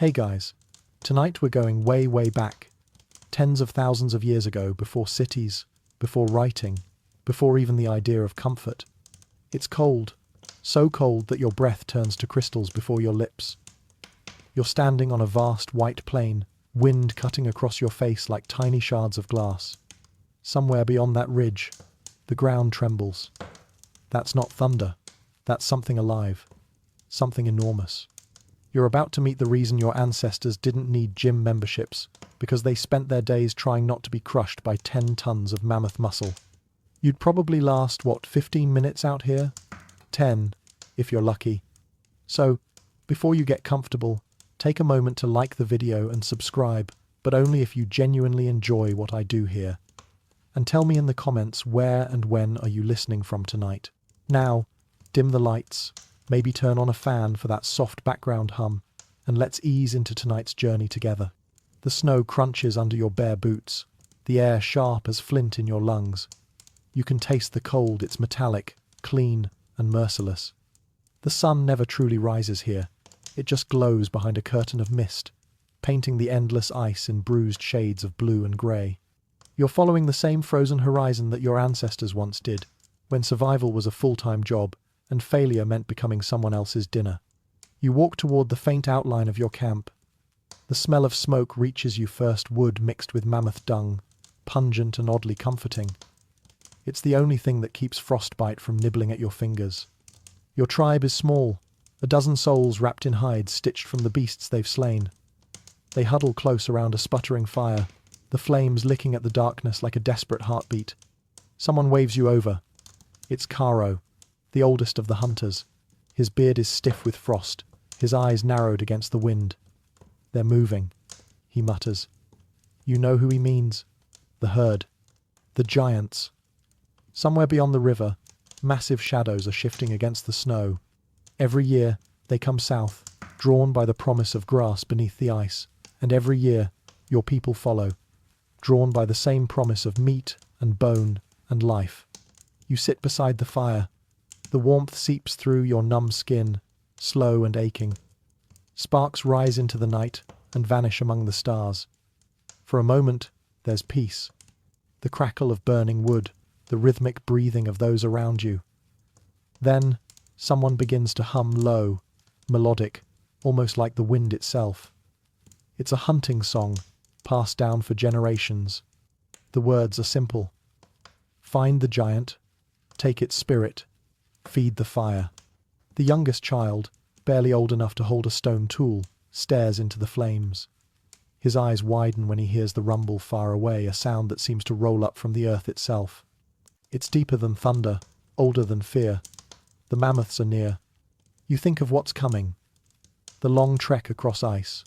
Hey guys, tonight we're going way, way back. Tens of thousands of years ago, before cities, before writing, before even the idea of comfort. It's cold, so cold that your breath turns to crystals before your lips. You're standing on a vast white plain, wind cutting across your face like tiny shards of glass. Somewhere beyond that ridge, the ground trembles. That's not thunder, that's something alive, something enormous. You're about to meet the reason your ancestors didn't need gym memberships, because they spent their days trying not to be crushed by 10 tons of mammoth muscle. You'd probably last, 15 minutes out here? 10, if you're lucky. So, before you get comfortable, take a moment to like the video and subscribe, but only if you genuinely enjoy what I do here. And tell me in the comments where and when are you listening from tonight. Now, dim the lights, maybe turn on a fan for that soft background hum, and let's ease into tonight's journey together. The snow crunches under your bare boots, the air sharp as flint in your lungs. You can taste the cold, it's metallic, clean, and merciless. The sun never truly rises here, it just glows behind a curtain of mist, painting the endless ice in bruised shades of blue and grey. You're following the same frozen horizon that your ancestors once did, when survival was a full-time job, and failure meant becoming someone else's dinner. You walk toward the faint outline of your camp. The smell of smoke reaches you, first wood mixed with mammoth dung, pungent and oddly comforting. It's the only thing that keeps frostbite from nibbling at your fingers. Your tribe is small, a dozen souls wrapped in hides stitched from the beasts they've slain. They huddle close around a sputtering fire, the flames licking at the darkness like a desperate heartbeat. Someone waves you over. It's Caro, the oldest of the hunters. His beard is stiff with frost, his eyes narrowed against the wind. They're moving, he mutters. You know who he means. The herd. The giants. Somewhere beyond the river, massive shadows are shifting against the snow. Every year, they come south, drawn by the promise of grass beneath the ice, and every year, your people follow, drawn by the same promise of meat and bone and life. You sit beside the fire. The warmth seeps through your numb skin, slow and aching. Sparks rise into the night and vanish among the stars. For a moment, there's peace. The crackle of burning wood, the rhythmic breathing of those around you. Then, someone begins to hum low, melodic, almost like the wind itself. It's a hunting song, passed down for generations. The words are simple. Find the giant, take its spirit, feed the fire. The youngest child, barely old enough to hold a stone tool, stares into the flames. His eyes widen when he hears the rumble far away, a sound that seems to roll up from the earth itself. It's deeper than thunder, older than fear. The mammoths are near. You think of what's coming. The long trek across ice.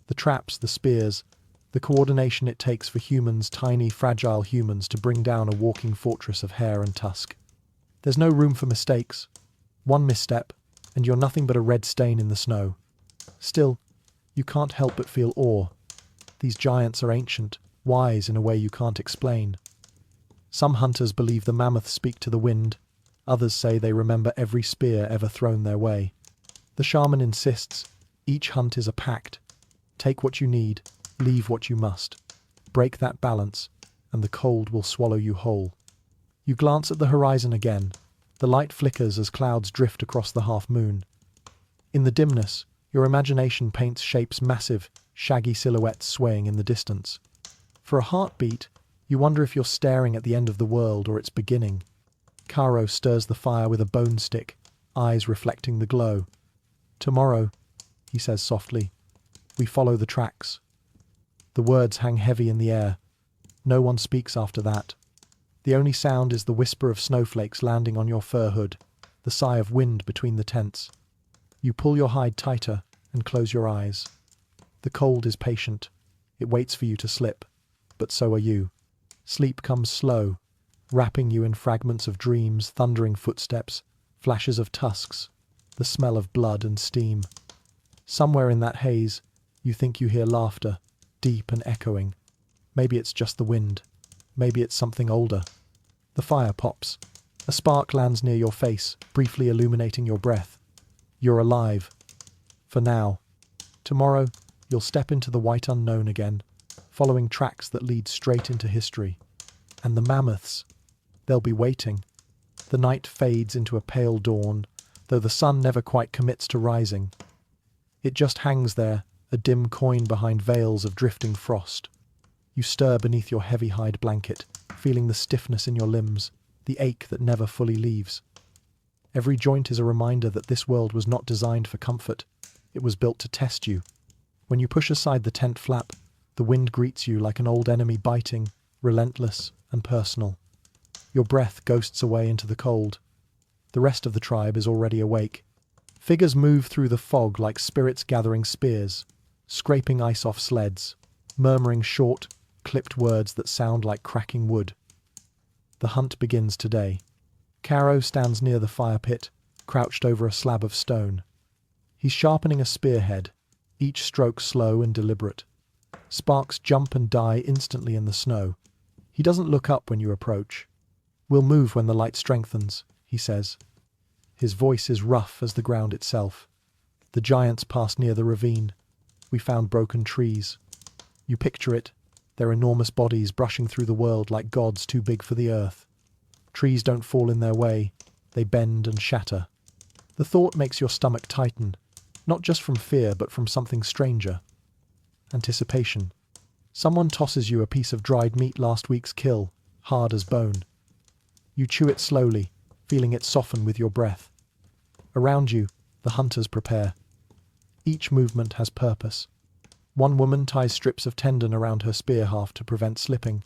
The traps, the spears, the coordination it takes for humans, tiny, fragile humans, to bring down a walking fortress of hair and tusk. There's no room for mistakes. One misstep, and you're nothing but a red stain in the snow. Still, you can't help but feel awe. These giants are ancient, wise in a way you can't explain. Some hunters believe the mammoths speak to the wind. Others say they remember every spear ever thrown their way. The shaman insists, each hunt is a pact. Take what you need, leave what you must. Break that balance, and the cold will swallow you whole. You glance at the horizon again. The light flickers as clouds drift across the half-moon. In the dimness, your imagination paints shapes, massive, shaggy silhouettes swaying in the distance. For a heartbeat, you wonder if you're staring at the end of the world or its beginning. Caro stirs the fire with a bone stick, eyes reflecting the glow. Tomorrow, he says softly, we follow the tracks. The words hang heavy in the air. No one speaks after that. The only sound is the whisper of snowflakes landing on your fur hood, the sigh of wind between the tents. You pull your hide tighter and close your eyes. The cold is patient. It waits for you to slip, but so are you. Sleep comes slow, wrapping you in fragments of dreams, thundering footsteps, flashes of tusks, the smell of blood and steam. Somewhere in that haze, you think you hear laughter, deep and echoing. Maybe it's just the wind. Maybe it's something older. The fire pops. A spark lands near your face, briefly illuminating your breath. You're alive. For now. Tomorrow, you'll step into the white unknown again, following tracks that lead straight into history. And the mammoths, they'll be waiting. The night fades into a pale dawn, though the sun never quite commits to rising. It just hangs there, a dim coin behind veils of drifting frost. You stir beneath your heavy hide blanket, feeling the stiffness in your limbs, the ache that never fully leaves. Every joint is a reminder that this world was not designed for comfort. It was built to test you. When you push aside the tent flap, the wind greets you like an old enemy, biting, relentless and personal. Your breath ghosts away into the cold. The rest of the tribe is already awake. Figures move through the fog like spirits gathering spears, scraping ice off sleds, murmuring short, clipped words that sound like cracking wood. The hunt begins today. Caro stands near the fire pit, crouched over a slab of stone. He's sharpening a spearhead, each stroke slow and deliberate. Sparks jump and die instantly in the snow. He doesn't look up when you approach. "We'll move when the light strengthens," he says. His voice is rough as the ground itself. The giants passed near the ravine. We found broken trees. You picture it, their enormous bodies brushing through the world like gods too big for the earth. Trees don't fall in their way, they bend and shatter. The thought makes your stomach tighten, not just from fear but from something stranger. Anticipation. Someone tosses you a piece of dried meat last week's kill, hard as bone. You chew it slowly, feeling it soften with your breath. Around you, the hunters prepare. Each movement has purpose. One woman ties strips of tendon around her spear haft to prevent slipping.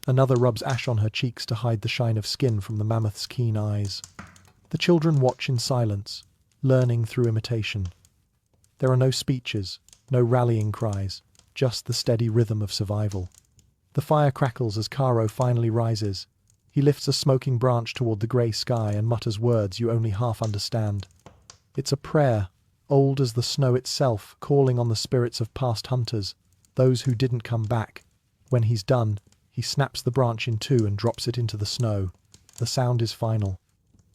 Another rubs ash on her cheeks to hide the shine of skin from the mammoth's keen eyes. The children watch in silence, learning through imitation. There are no speeches, no rallying cries, just the steady rhythm of survival. The fire crackles as Caro finally rises. He lifts a smoking branch toward the grey sky and mutters words you only half understand. It's a prayer, old as the snow itself, calling on the spirits of past hunters, those who didn't come back. When he's done, he snaps the branch in two and drops it into the snow. The sound is final.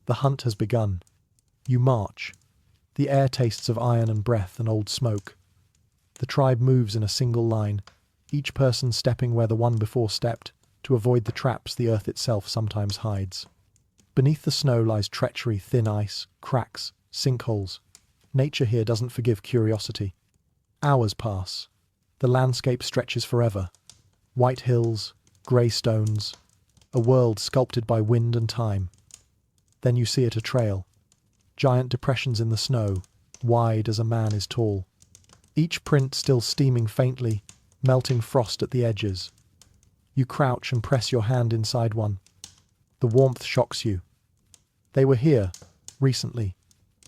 The hunt has begun. You march. The air tastes of iron and breath and old smoke. The tribe moves in a single line, each person stepping where the one before stepped, to avoid the traps the earth itself sometimes hides. Beneath the snow lies treachery, thin ice, cracks, sinkholes. Nature here doesn't forgive curiosity. Hours pass. The landscape stretches forever. White hills, grey stones, a world sculpted by wind and time. Then you see it, a trail. Giant depressions in the snow, wide as a man is tall. Each print still steaming faintly, melting frost at the edges. You crouch and press your hand inside one. The warmth shocks you. They were here, recently,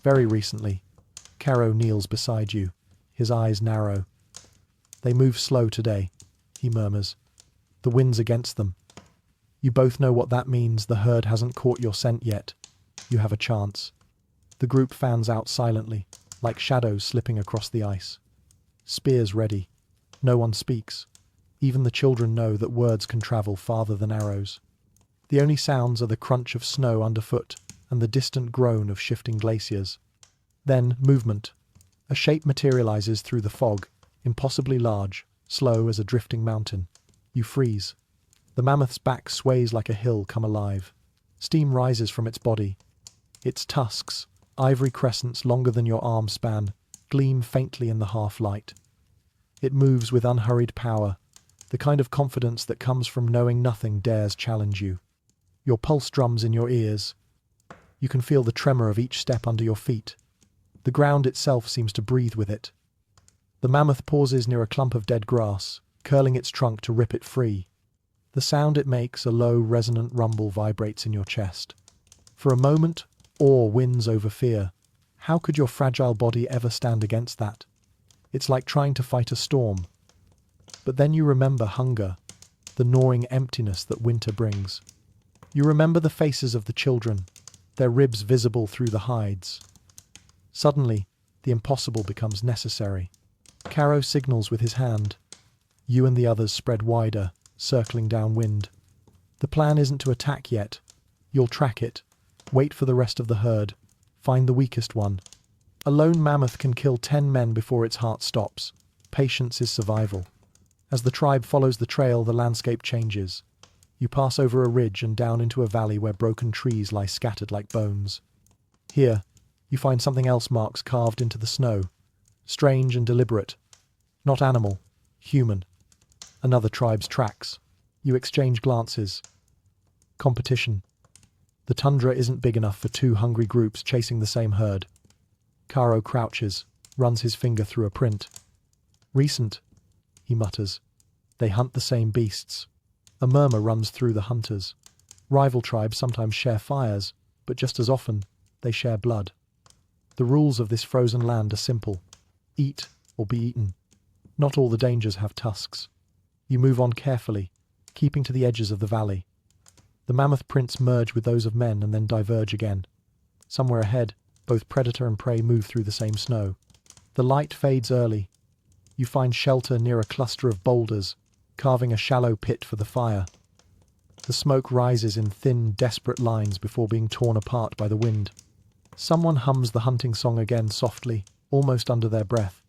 very recently. Caro kneels beside you, his eyes narrow. "They move slow today," he murmurs. "The wind's against them." You both know what that means. The herd hasn't caught your scent yet. You have a chance. The group fans out silently, like shadows slipping across the ice. Spears ready. No one speaks. Even the children know that words can travel farther than arrows. The only sounds are the crunch of snow underfoot and the distant groan of shifting glaciers. Then, movement. A shape materializes through the fog, impossibly large, slow as a drifting mountain. You freeze. The mammoth's back sways like a hill come alive. Steam rises from its body. Its tusks, ivory crescents longer than your arm span, gleam faintly in the half-light. It moves with unhurried power, the kind of confidence that comes from knowing nothing dares challenge you. Your pulse drums in your ears. You can feel the tremor of each step under your feet. The ground itself seems to breathe with it. The mammoth pauses near a clump of dead grass, curling its trunk to rip it free. The sound it makes, a low, resonant rumble, vibrates in your chest. For a moment, awe wins over fear. How could your fragile body ever stand against that? It's like trying to fight a storm. But then you remember hunger, the gnawing emptiness that winter brings. You remember the faces of the children, their ribs visible through the hides. Suddenly, the impossible becomes necessary. Caro signals with his hand. You and the others spread wider, circling downwind. The plan isn't to attack yet. You'll track it, wait for the rest of the herd, find the weakest one. A lone mammoth can kill 10 men before its heart stops. Patience is survival. As the tribe follows the trail, the landscape changes. You pass over a ridge and down into a valley where broken trees lie scattered like bones. Here, you find something else, marks carved into the snow. Strange and deliberate. Not animal, human. Another tribe's tracks. You exchange glances. Competition. The tundra isn't big enough for two hungry groups chasing the same herd. Caro crouches, runs his finger through a print. Recent, he mutters. They hunt the same beasts. A murmur runs through the hunters. Rival tribes sometimes share fires, but just as often, they share blood. The rules of this frozen land are simple. Eat or be eaten. Not all the dangers have tusks. You move on carefully, keeping to the edges of the valley. The mammoth prints merge with those of men and then diverge again. Somewhere ahead, both predator and prey move through the same snow. The light fades early. You find shelter near a cluster of boulders, carving a shallow pit for the fire. The smoke rises in thin, desperate lines before being torn apart by the wind. Someone hums the hunting song again softly, almost under their breath.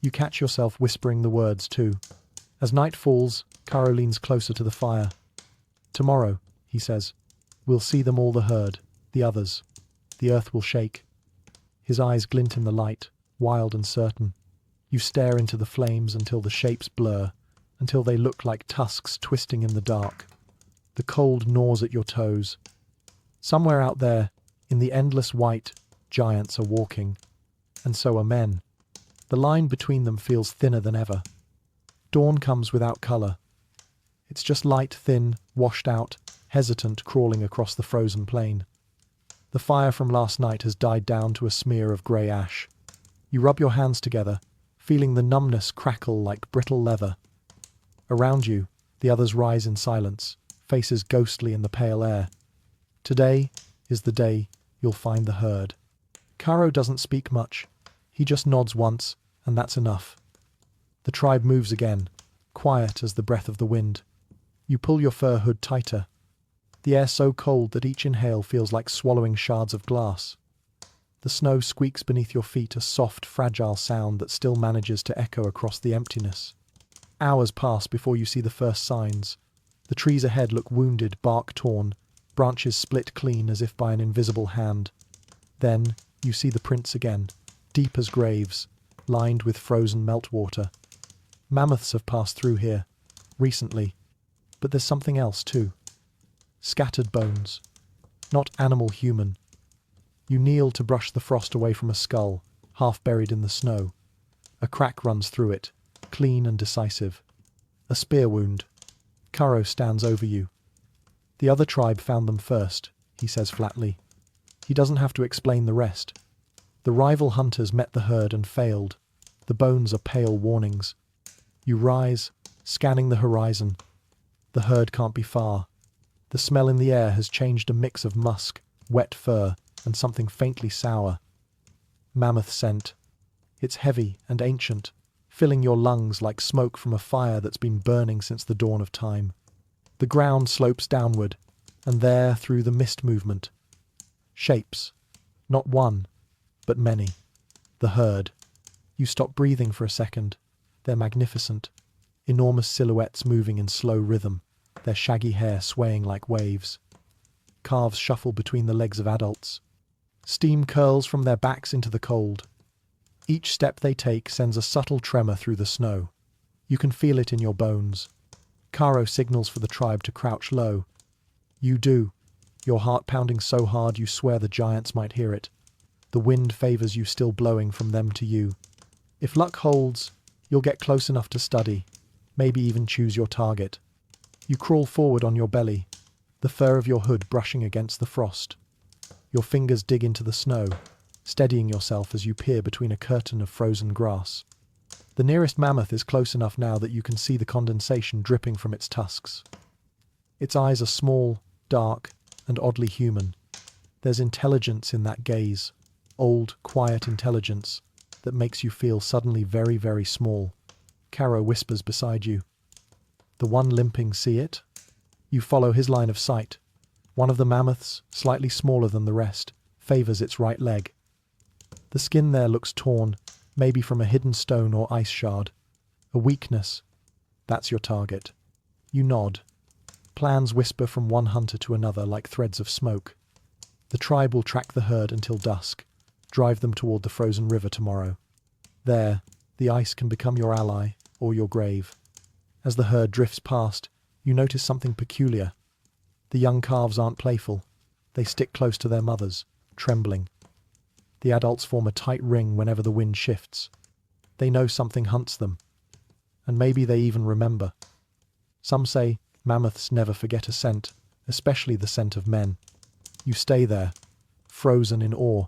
You catch yourself whispering the words too. As night falls, Caro leans closer to the fire. Tomorrow, he says, we'll see them all, the herd, the others. The earth will shake. His eyes glint in the light, wild and certain. You stare into the flames until the shapes blur, until they look like tusks twisting in the dark. The cold gnaws at your toes. Somewhere out there, in the endless white, giants are walking. And so are men. The line between them feels thinner than ever. Dawn comes without color. It's just light, thin, washed out, hesitant, crawling across the frozen plain. The fire from last night has died down to a smear of grey ash. You rub your hands together, feeling the numbness crackle like brittle leather. Around you, the others rise in silence, faces ghostly in the pale air. Today is the day you'll find the herd. Caro doesn't speak much. He just nods once, and that's enough. The tribe moves again, quiet as the breath of the wind. You pull your fur hood tighter. The air so cold that each inhale feels like swallowing shards of glass. The snow squeaks beneath your feet, a soft, fragile sound that still manages to echo across the emptiness. Hours pass before you see the first signs. The trees ahead look wounded, bark torn, branches split clean as if by an invisible hand. Then you see the prints again, deep as graves, lined with frozen meltwater. Mammoths have passed through here, recently, but there's something else too. Scattered bones, not animal human. You kneel to brush the frost away from a skull, half buried in the snow. A crack runs through it, clean and decisive. A spear wound. Caro stands over you. The other tribe found them first, he says flatly. He doesn't have to explain the rest. The rival hunters met the herd and failed. The bones are pale warnings. You rise, scanning the horizon. The herd can't be far. The smell in the air has changed, a mix of musk, wet fur, and something faintly sour. Mammoth scent. It's heavy and ancient, filling your lungs like smoke from a fire that's been burning since the dawn of time. The ground slopes downward, and there, through the mist movement, shapes. Not one, but many. The herd. You stop breathing for a second. They're magnificent. Enormous silhouettes moving in slow rhythm, their shaggy hair swaying like waves. Calves shuffle between the legs of adults. Steam curls from their backs into the cold. Each step they take sends a subtle tremor through the snow. You can feel it in your bones. Caro signals for the tribe to crouch low. You do, your heart pounding so hard you swear the giants might hear it. The wind favors you, still blowing from them to you. If luck holds, you'll get close enough to study, maybe even choose your target. You crawl forward on your belly, the fur of your hood brushing against the frost. Your fingers dig into the snow, steadying yourself as you peer between a curtain of frozen grass. The nearest mammoth is close enough now that you can see the condensation dripping from its tusks. Its eyes are small, dark, and oddly human. There's intelligence in that gaze, old, quiet intelligence that makes you feel suddenly very, very small. Caro whispers beside you. The one limping, see it? You follow his line of sight. One of the mammoths, slightly smaller than the rest, favors its right leg. The skin there looks torn, maybe from a hidden stone or ice shard. A weakness. That's your target. You nod. Plans whisper from one hunter to another like threads of smoke. The tribe will track the herd until dusk, drive them toward the frozen river tomorrow. There, the ice can become your ally or your grave. As the herd drifts past, you notice something peculiar. The young calves aren't playful. They stick close to their mothers, trembling. The adults form a tight ring whenever the wind shifts. They know something hunts them. And maybe they even remember. Some say mammoths never forget a scent, especially the scent of men. You stay there, frozen in awe.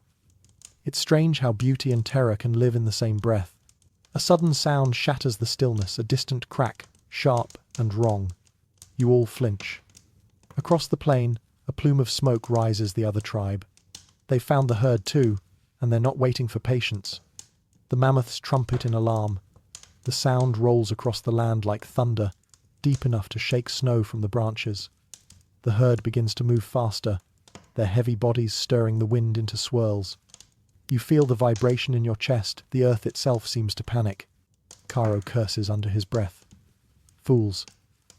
It's strange how beauty and terror can live in the same breath. A sudden sound shatters the stillness, a distant crack, sharp and wrong. You all flinch. Across the plain, a plume of smoke rises the other tribe. They've found the herd too, and they're not waiting for patience. The mammoths trumpet in alarm. The sound rolls across the land like thunder, deep enough to shake snow from the branches. The herd begins to move faster, their heavy bodies stirring the wind into swirls. You feel the vibration in your chest, the earth itself seems to panic. Caro curses under his breath. Fools.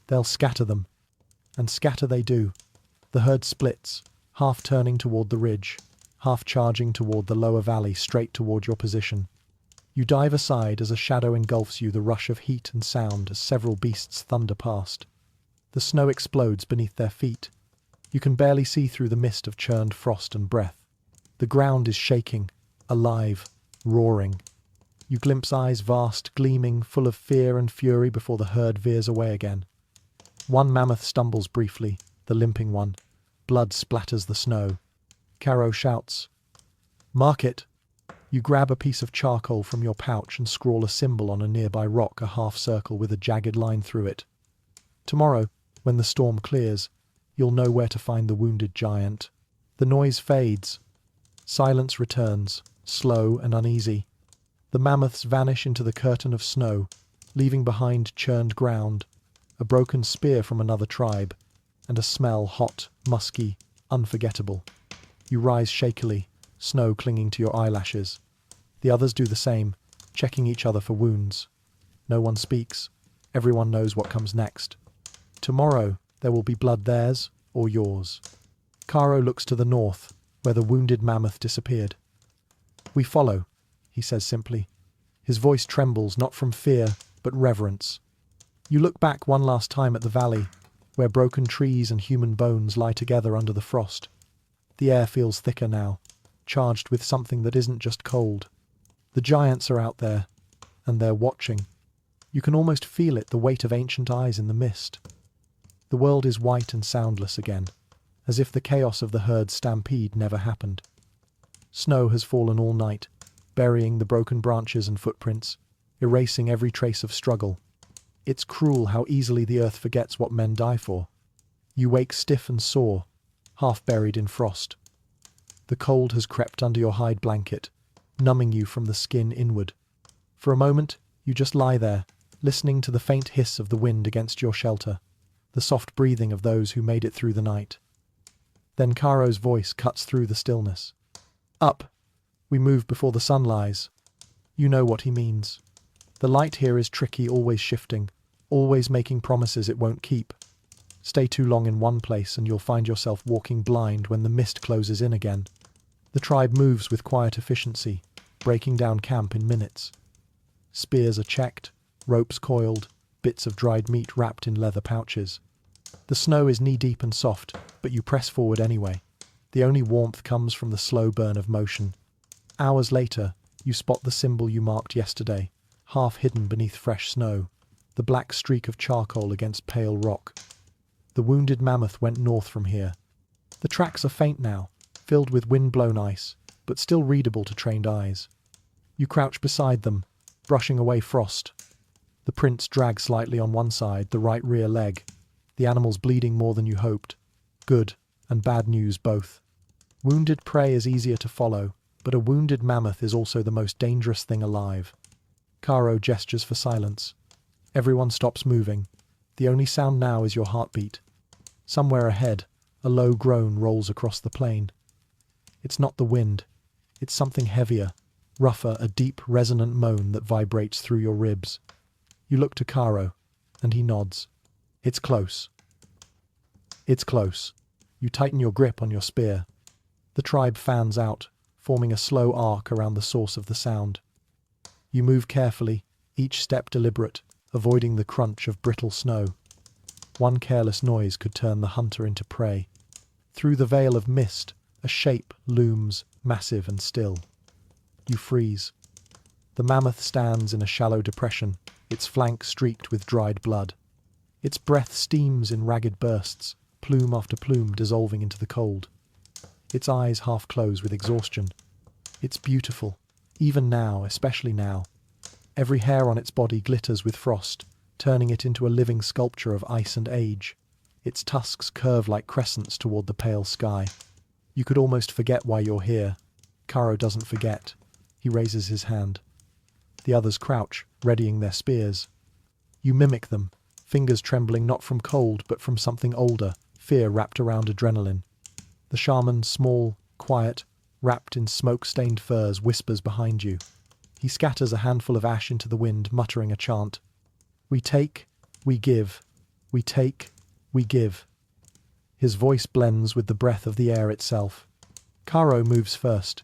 They'll scatter them. And scatter they do. The herd splits, half turning toward the ridge, half charging toward the lower valley straight toward your position. You dive aside as a shadow engulfs you, the rush of heat and sound as several beasts thunder past. The snow explodes beneath their feet. You can barely see through the mist of churned frost and breath. The ground is shaking, alive, roaring. You glimpse eyes vast, gleaming, full of fear and fury before the herd veers away again. One mammoth stumbles briefly, the limping one. Blood splatters the snow. Caro shouts, "Mark it!" You grab a piece of charcoal from your pouch and scrawl a symbol on a nearby rock, a half circle with a jagged line through it. Tomorrow, when the storm clears, you'll know where to find the wounded giant. The noise fades. Silence returns, slow and uneasy. The mammoths vanish into the curtain of snow, leaving behind churned ground, a broken spear from another tribe, and a smell hot, musky, unforgettable. You rise shakily, snow clinging to your eyelashes. The others do the same, checking each other for wounds. No one speaks. Everyone knows what comes next. Tomorrow, there will be blood theirs or yours. Caro looks to the north, where the wounded mammoth disappeared. "We follow," he says simply. His voice trembles, not from fear, but reverence. You look back one last time at the valley, where broken trees and human bones lie together under the frost. The air feels thicker now, charged with something that isn't just cold. The giants are out there, and they're watching. You can almost feel it, the weight of ancient eyes in the mist. The world is white and soundless again, as if the chaos of the herd's stampede never happened. Snow has fallen all night, burying the broken branches and footprints, erasing every trace of struggle. It's cruel how easily the earth forgets what men die for. You wake stiff and sore, half buried in frost. The cold has crept under your hide blanket, numbing you from the skin inward. For a moment, you just lie there, listening to the faint hiss of the wind against your shelter, the soft breathing of those who made it through the night. Then Caro's voice cuts through the stillness. "Up! We move before the sun lies." You know what he means. The light here is tricky, always shifting, always making promises it won't keep. Stay too long in one place and you'll find yourself walking blind when the mist closes in again. The tribe moves with quiet efficiency, breaking down camp in minutes. Spears are checked, ropes coiled, bits of dried meat wrapped in leather pouches. The snow is knee-deep and soft, but you press forward anyway. The only warmth comes from the slow burn of motion. Hours later, you spot the symbol you marked yesterday, half hidden beneath fresh snow, the black streak of charcoal against pale rock. The wounded mammoth went north from here. The tracks are faint now, filled with wind-blown ice, but still readable to trained eyes. You crouch beside them, brushing away frost. The prints drag slightly on one side, the right rear leg. The animal's bleeding more than you hoped. Good and bad news both. Wounded prey is easier to follow, but a wounded mammoth is also the most dangerous thing alive. Caro gestures for silence. Everyone stops moving. The only sound now is your heartbeat. Somewhere ahead, a low groan rolls across the plain. It's not the wind. It's something heavier, rougher, a deep, resonant moan that vibrates through your ribs. You look to Karo, and he nods. It's close. It's close. You tighten your grip on your spear. The tribe fans out, forming a slow arc around the source of the sound. You move carefully, each step deliberate, avoiding the crunch of brittle snow. One careless noise could turn the hunter into prey. Through the veil of mist, a shape looms, massive and still. You freeze. The mammoth stands in a shallow depression, its flank streaked with dried blood. Its breath steams in ragged bursts, plume after plume dissolving into the cold. Its eyes half close with exhaustion. It's beautiful, even now, especially now. Every hair on its body glitters with frost, turning it into a living sculpture of ice and age. Its tusks curve like crescents toward the pale sky. You could almost forget why you're here. Karo doesn't forget. He raises his hand. The others crouch, readying their spears. You mimic them, fingers trembling not from cold but from something older, fear wrapped around adrenaline. The shaman, small, quiet, wrapped in smoke-stained furs, whispers behind you. He scatters a handful of ash into the wind, muttering a chant. We take, we give. We take, we give. His voice blends with the breath of the air itself. Karo moves first.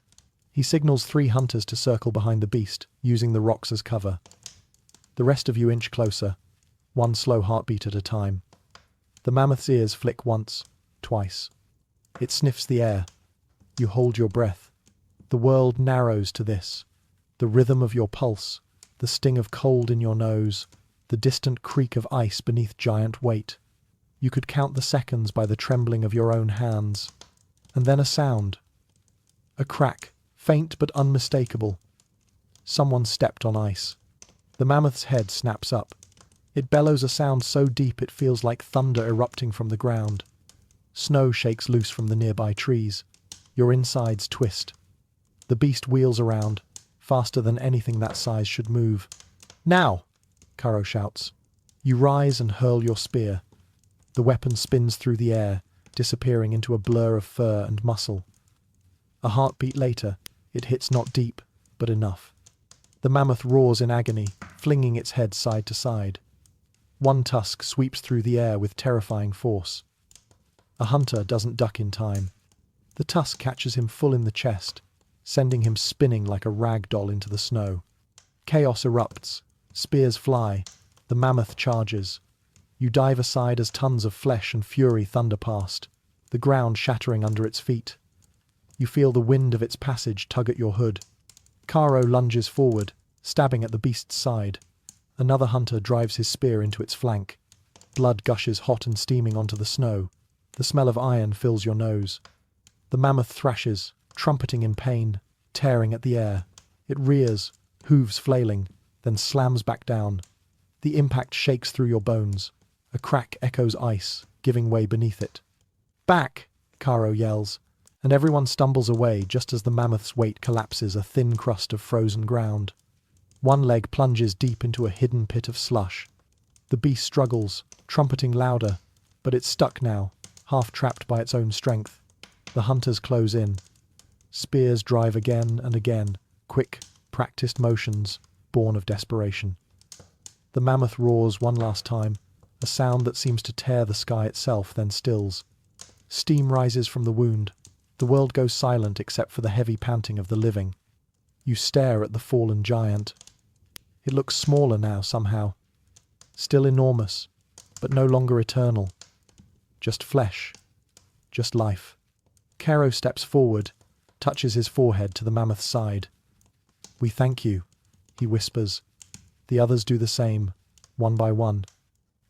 He signals 3 hunters to circle behind the beast, using the rocks as cover. The rest of you inch closer, one slow heartbeat at a time. The mammoth's ears flick once, twice. It sniffs the air. You hold your breath. The world narrows to this. The rhythm of your pulse, the sting of cold in your nose, the distant creak of ice beneath giant weight. You could count the seconds by the trembling of your own hands. And then a sound. A crack, faint but unmistakable. Someone stepped on ice. The mammoth's head snaps up. It bellows a sound so deep it feels like thunder erupting from the ground. Snow shakes loose from the nearby trees. Your insides twist. The beast wheels around, faster than anything that size should move. Now! Karo shouts. You rise and hurl your spear. The weapon spins through the air, disappearing into a blur of fur and muscle. A heartbeat later, it hits not deep, but enough. The mammoth roars in agony, flinging its head side to side. One tusk sweeps through the air with terrifying force. A hunter doesn't duck in time. The tusk catches him full in the chest, sending him spinning like a rag doll into the snow. Chaos erupts. Spears fly. The mammoth charges. You dive aside as tons of flesh and fury thunder past, the ground shattering under its feet. You feel the wind of its passage tug at your hood. Karo lunges forward, stabbing at the beast's side. Another hunter drives his spear into its flank. Blood gushes hot and steaming onto the snow. The smell of iron fills your nose. The mammoth thrashes, trumpeting in pain, tearing at the air. It rears, hooves flailing, then slams back down. The impact shakes through your bones. A crack echoes ice, giving way beneath it. Back! Karo yells, and everyone stumbles away just as the mammoth's weight collapses a thin crust of frozen ground. One leg plunges deep into a hidden pit of slush. The beast struggles, trumpeting louder, but it's stuck now, half trapped by its own strength. The hunters close in. Spears drive again and again, quick, practiced motions, born of desperation. The mammoth roars one last time, a sound that seems to tear the sky itself, then stills. Steam rises from the wound. The world goes silent except for the heavy panting of the living. You stare at the fallen giant. It looks smaller now somehow. Still enormous, but no longer eternal. Just flesh. Just life. Karo steps forward, touches his forehead to the mammoth's side. We thank you, he whispers. The others do the same, one by one.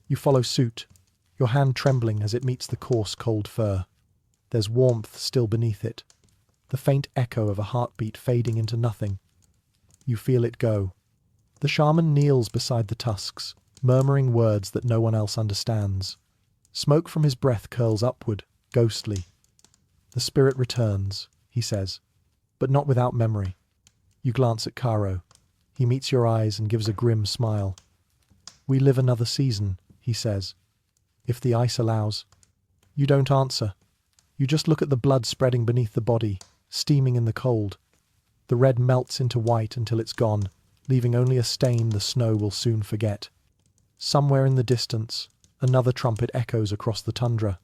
You follow suit, your hand trembling as it meets the coarse, cold fur. There's warmth still beneath it, the faint echo of a heartbeat fading into nothing. You feel it go. The shaman kneels beside the tusks, murmuring words that no one else understands. Smoke from his breath curls upward, ghostly. The spirit returns, he says, but not without memory. You glance at Karo. He meets your eyes and gives a grim smile. We live another season, he says. If the ice allows. You don't answer. You just look at the blood spreading beneath the body, steaming in the cold. The red melts into white until it's gone, leaving only a stain the snow will soon forget. Somewhere in the distance, another trumpet echoes across the tundra.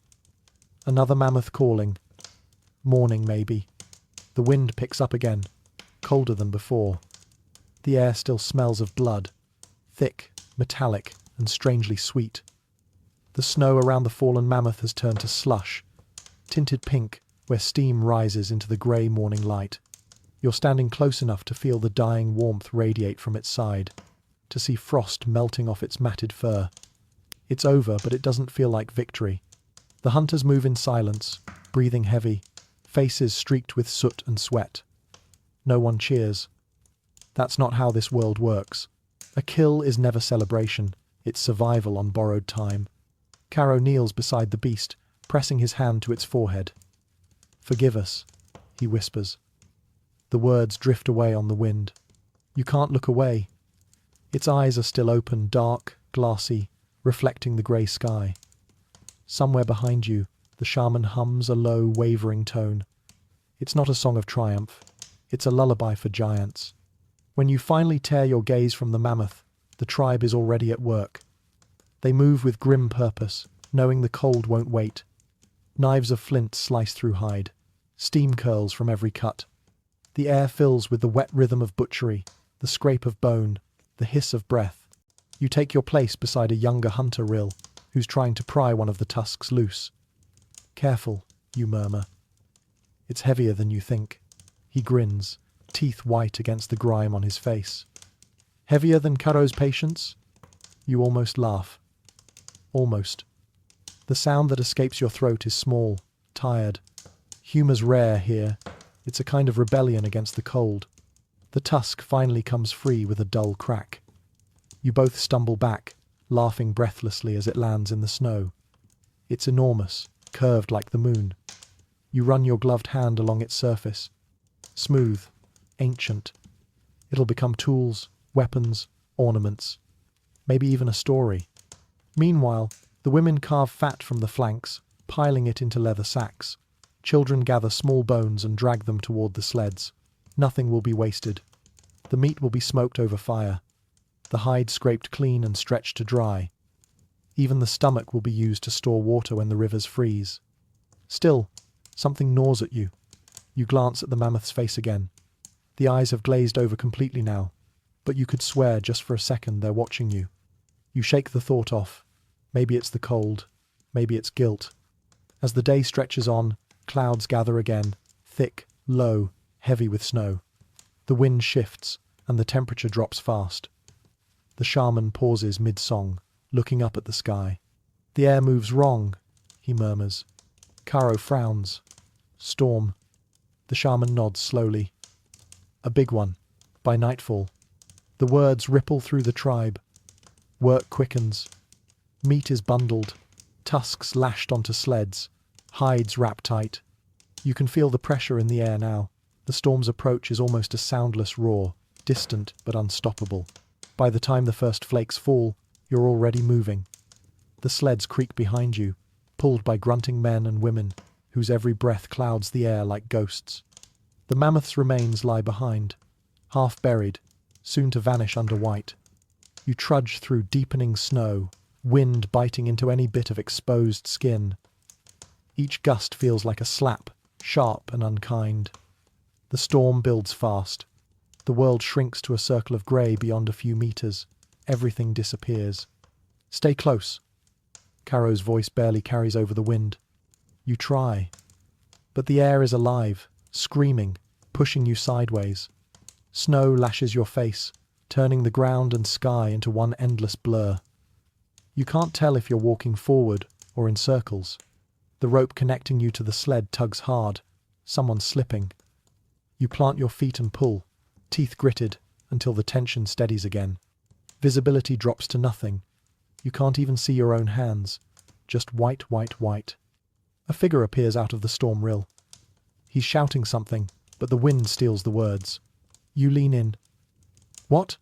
Another mammoth calling. Morning, maybe. The wind picks up again, colder than before. The air still smells of blood, thick, metallic, and strangely sweet. The snow around the fallen mammoth has turned to slush, tinted pink where steam rises into the grey morning light. You're standing close enough to feel the dying warmth radiate from its side, to see frost melting off its matted fur. It's over, but it doesn't feel like victory. The hunters move in silence, breathing heavy, faces streaked with soot and sweat. No one cheers. That's not how this world works. A kill is never celebration, it's survival on borrowed time. Caro kneels beside the beast, pressing his hand to its forehead. "Forgive us," he whispers. The words drift away on the wind. You can't look away. Its eyes are still open, dark, glassy, reflecting the grey sky. Somewhere behind you, the shaman hums a low, wavering tone. It's not a song of triumph. It's a lullaby for giants. When you finally tear your gaze from the mammoth, the tribe is already at work. They move with grim purpose, knowing the cold won't wait. Knives of flint slice through hide. Steam curls from every cut. The air fills with the wet rhythm of butchery, the scrape of bone, the hiss of breath. You take your place beside a younger hunter rill, who's trying to pry one of the tusks loose. "Careful," you murmur. "It's heavier than you think." He grins, teeth white against the grime on his face. "Heavier than Caro's patience?" You almost laugh. Almost. The sound that escapes your throat is small, tired. Humor's rare here. It's a kind of rebellion against the cold. The tusk finally comes free with a dull crack. You both stumble back, laughing breathlessly as it lands in the snow. It's enormous, curved like the moon. You run your gloved hand along its surface. Smooth, ancient. It'll become tools, weapons, ornaments. Maybe even a story. Meanwhile, the women carve fat from the flanks, piling it into leather sacks. Children gather small bones and drag them toward the sleds. Nothing will be wasted. The meat will be smoked over fire. The hide scraped clean and stretched to dry. Even the stomach will be used to store water when the rivers freeze. Still, something gnaws at you. You glance at the mammoth's face again. The eyes have glazed over completely now, but you could swear just for a second they're watching you. You shake the thought off. Maybe it's the cold. Maybe it's guilt. As the day stretches on, clouds gather again, thick, low, heavy with snow. The wind shifts, and the temperature drops fast. The shaman pauses mid-song, looking up at the sky. "The air moves wrong," he murmurs. Caro frowns. "Storm." The shaman nods slowly. "A big one. By nightfall." The words ripple through the tribe. Work quickens. Meat is bundled, tusks lashed onto sleds, hides wrapped tight. You can feel the pressure in the air now. The storm's approach is almost a soundless roar, distant but unstoppable. By the time the first flakes fall, you're already moving. The sleds creak behind you, pulled by grunting men and women, whose every breath clouds the air like ghosts. The mammoth's remains lie behind, half buried, soon to vanish under white. You trudge through deepening snow, wind biting into any bit of exposed skin. Each gust feels like a slap, sharp and unkind. The storm builds fast. The world shrinks to a circle of grey beyond a few meters. Everything disappears. "Stay close." Caro's voice barely carries over the wind. You try. But the air is alive, screaming, pushing you sideways. Snow lashes your face, turning the ground and sky into one endless blur. You can't tell if you're walking forward or in circles. The rope connecting you to the sled tugs hard. Someone's slipping. You plant your feet and pull, teeth gritted, until the tension steadies again. Visibility drops to nothing. You can't even see your own hands. Just white, white, white. A figure appears out of the storm rill. He's shouting something, but the wind steals the words. You lean in. "What?"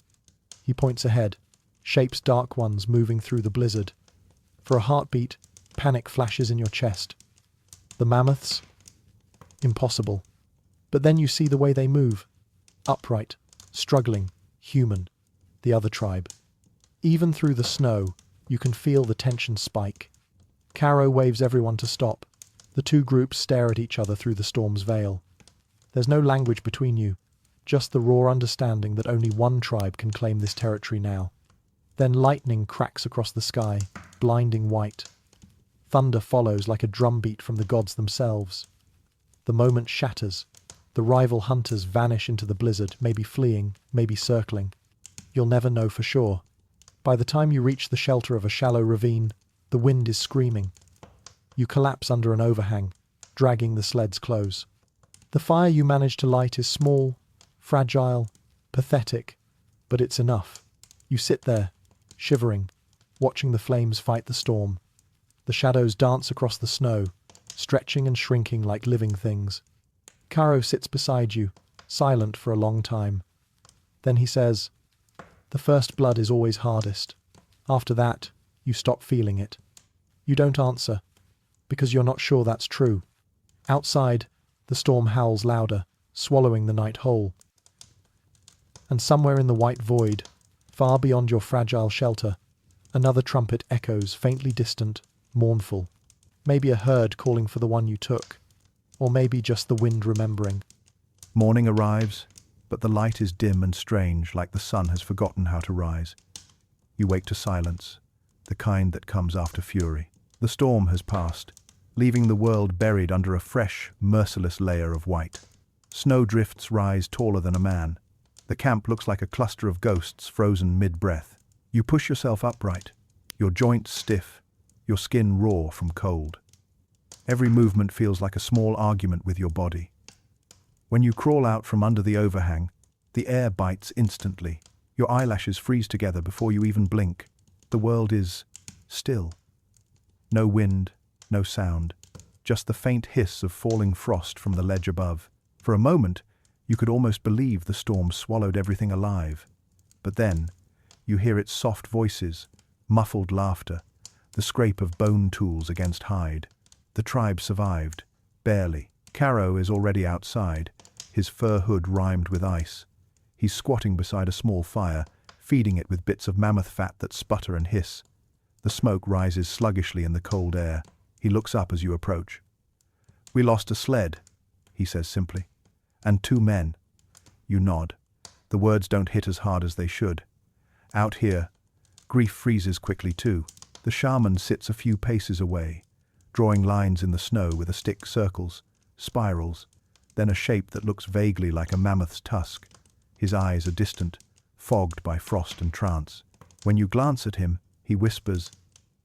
He points ahead, shapes dark ones moving through the blizzard. For a heartbeat, panic flashes in your chest. The mammoths? Impossible. But then you see the way they move. Upright, struggling, human. The other tribe. Even through the snow, you can feel the tension spike. Caro waves everyone to stop. The two groups stare at each other through the storm's veil. There's no language between you, just the raw understanding that only one tribe can claim this territory now. Then lightning cracks across the sky, blinding white. Thunder follows like a drumbeat from the gods themselves. The moment shatters. The rival hunters vanish into the blizzard, maybe fleeing, maybe circling. You'll never know for sure. By the time you reach the shelter of a shallow ravine, the wind is screaming. You collapse under an overhang, dragging the sleds close. The fire you manage to light is small, fragile, pathetic, but it's enough. You sit there, shivering, watching the flames fight the storm. The shadows dance across the snow, stretching and shrinking like living things. Caro sits beside you, silent for a long time. Then he says, "The first blood is always hardest. After that, you stop feeling it." You don't answer, because you're not sure that's true. Outside, the storm howls louder, swallowing the night whole. And somewhere in the white void, far beyond your fragile shelter, another trumpet echoes, faintly distant, mournful. Maybe a herd calling for the one you took, or maybe just the wind remembering. Morning arrives, but the light is dim and strange, like the sun has forgotten how to rise. You wake to silence, the kind that comes after fury. The storm has passed, leaving the world buried under a fresh, merciless layer of white. Snowdrifts rise taller than a man. The camp looks like a cluster of ghosts frozen mid-breath. You push yourself upright, your joints stiff, your skin raw from cold. Every movement feels like a small argument with your body. When you crawl out from under the overhang, the air bites instantly. Your eyelashes freeze together before you even blink. The world is still. No wind, no sound, just the faint hiss of falling frost from the ledge above. For a moment, you could almost believe the storm swallowed everything alive. But then, you hear its soft voices, muffled laughter, the scrape of bone tools against hide. The tribe survived, barely. Caro is already outside, his fur hood rimed with ice. He's squatting beside a small fire, feeding it with bits of mammoth fat that sputter and hiss. The smoke rises sluggishly in the cold air. He looks up as you approach. "We lost a sled," he says simply. "And 2 men." You nod. The words don't hit as hard as they should. Out here, grief freezes quickly too. The shaman sits a few paces away, drawing lines in the snow with a stick, circles, spirals, then a shape that looks vaguely like a mammoth's tusk. His eyes are distant, fogged by frost and trance. When you glance at him, he whispers,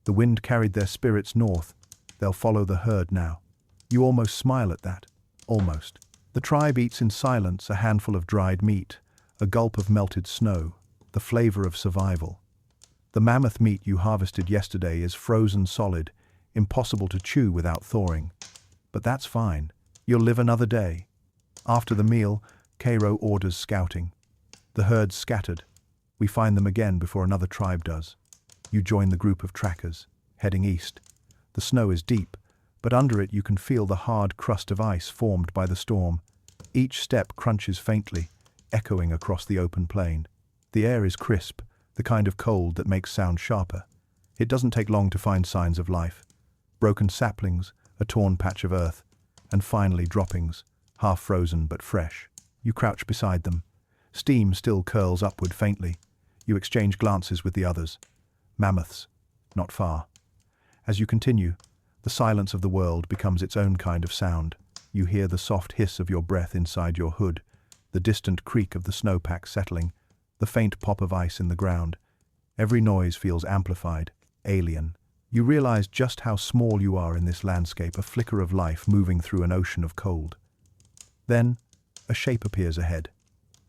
"The wind carried their spirits north. They'll follow the herd now." You almost smile at that. Almost. The tribe eats in silence a handful of dried meat, a gulp of melted snow, the flavor of survival. The mammoth meat you harvested yesterday is frozen solid, impossible to chew without thawing. But that's fine. You'll live another day. After the meal, Cairo orders scouting. The herd's scattered. We find them again before another tribe does. You join the group of trackers, heading east. The snow is deep, but under it you can feel the hard crust of ice formed by the storm. Each step crunches faintly, echoing across the open plain. The air is crisp, the kind of cold that makes sound sharper. It doesn't take long to find signs of life. Broken saplings, a torn patch of earth, and finally droppings, half frozen but fresh. You crouch beside them. Steam still curls upward faintly. You exchange glances with the others. Mammoths, not far. As you continue, the silence of the world becomes its own kind of sound. You hear the soft hiss of your breath inside your hood, the distant creak of the snowpack settling, the faint pop of ice in the ground. Every noise feels amplified, alien. You realize just how small you are in this landscape, a flicker of life moving through an ocean of cold. Then, a shape appears ahead.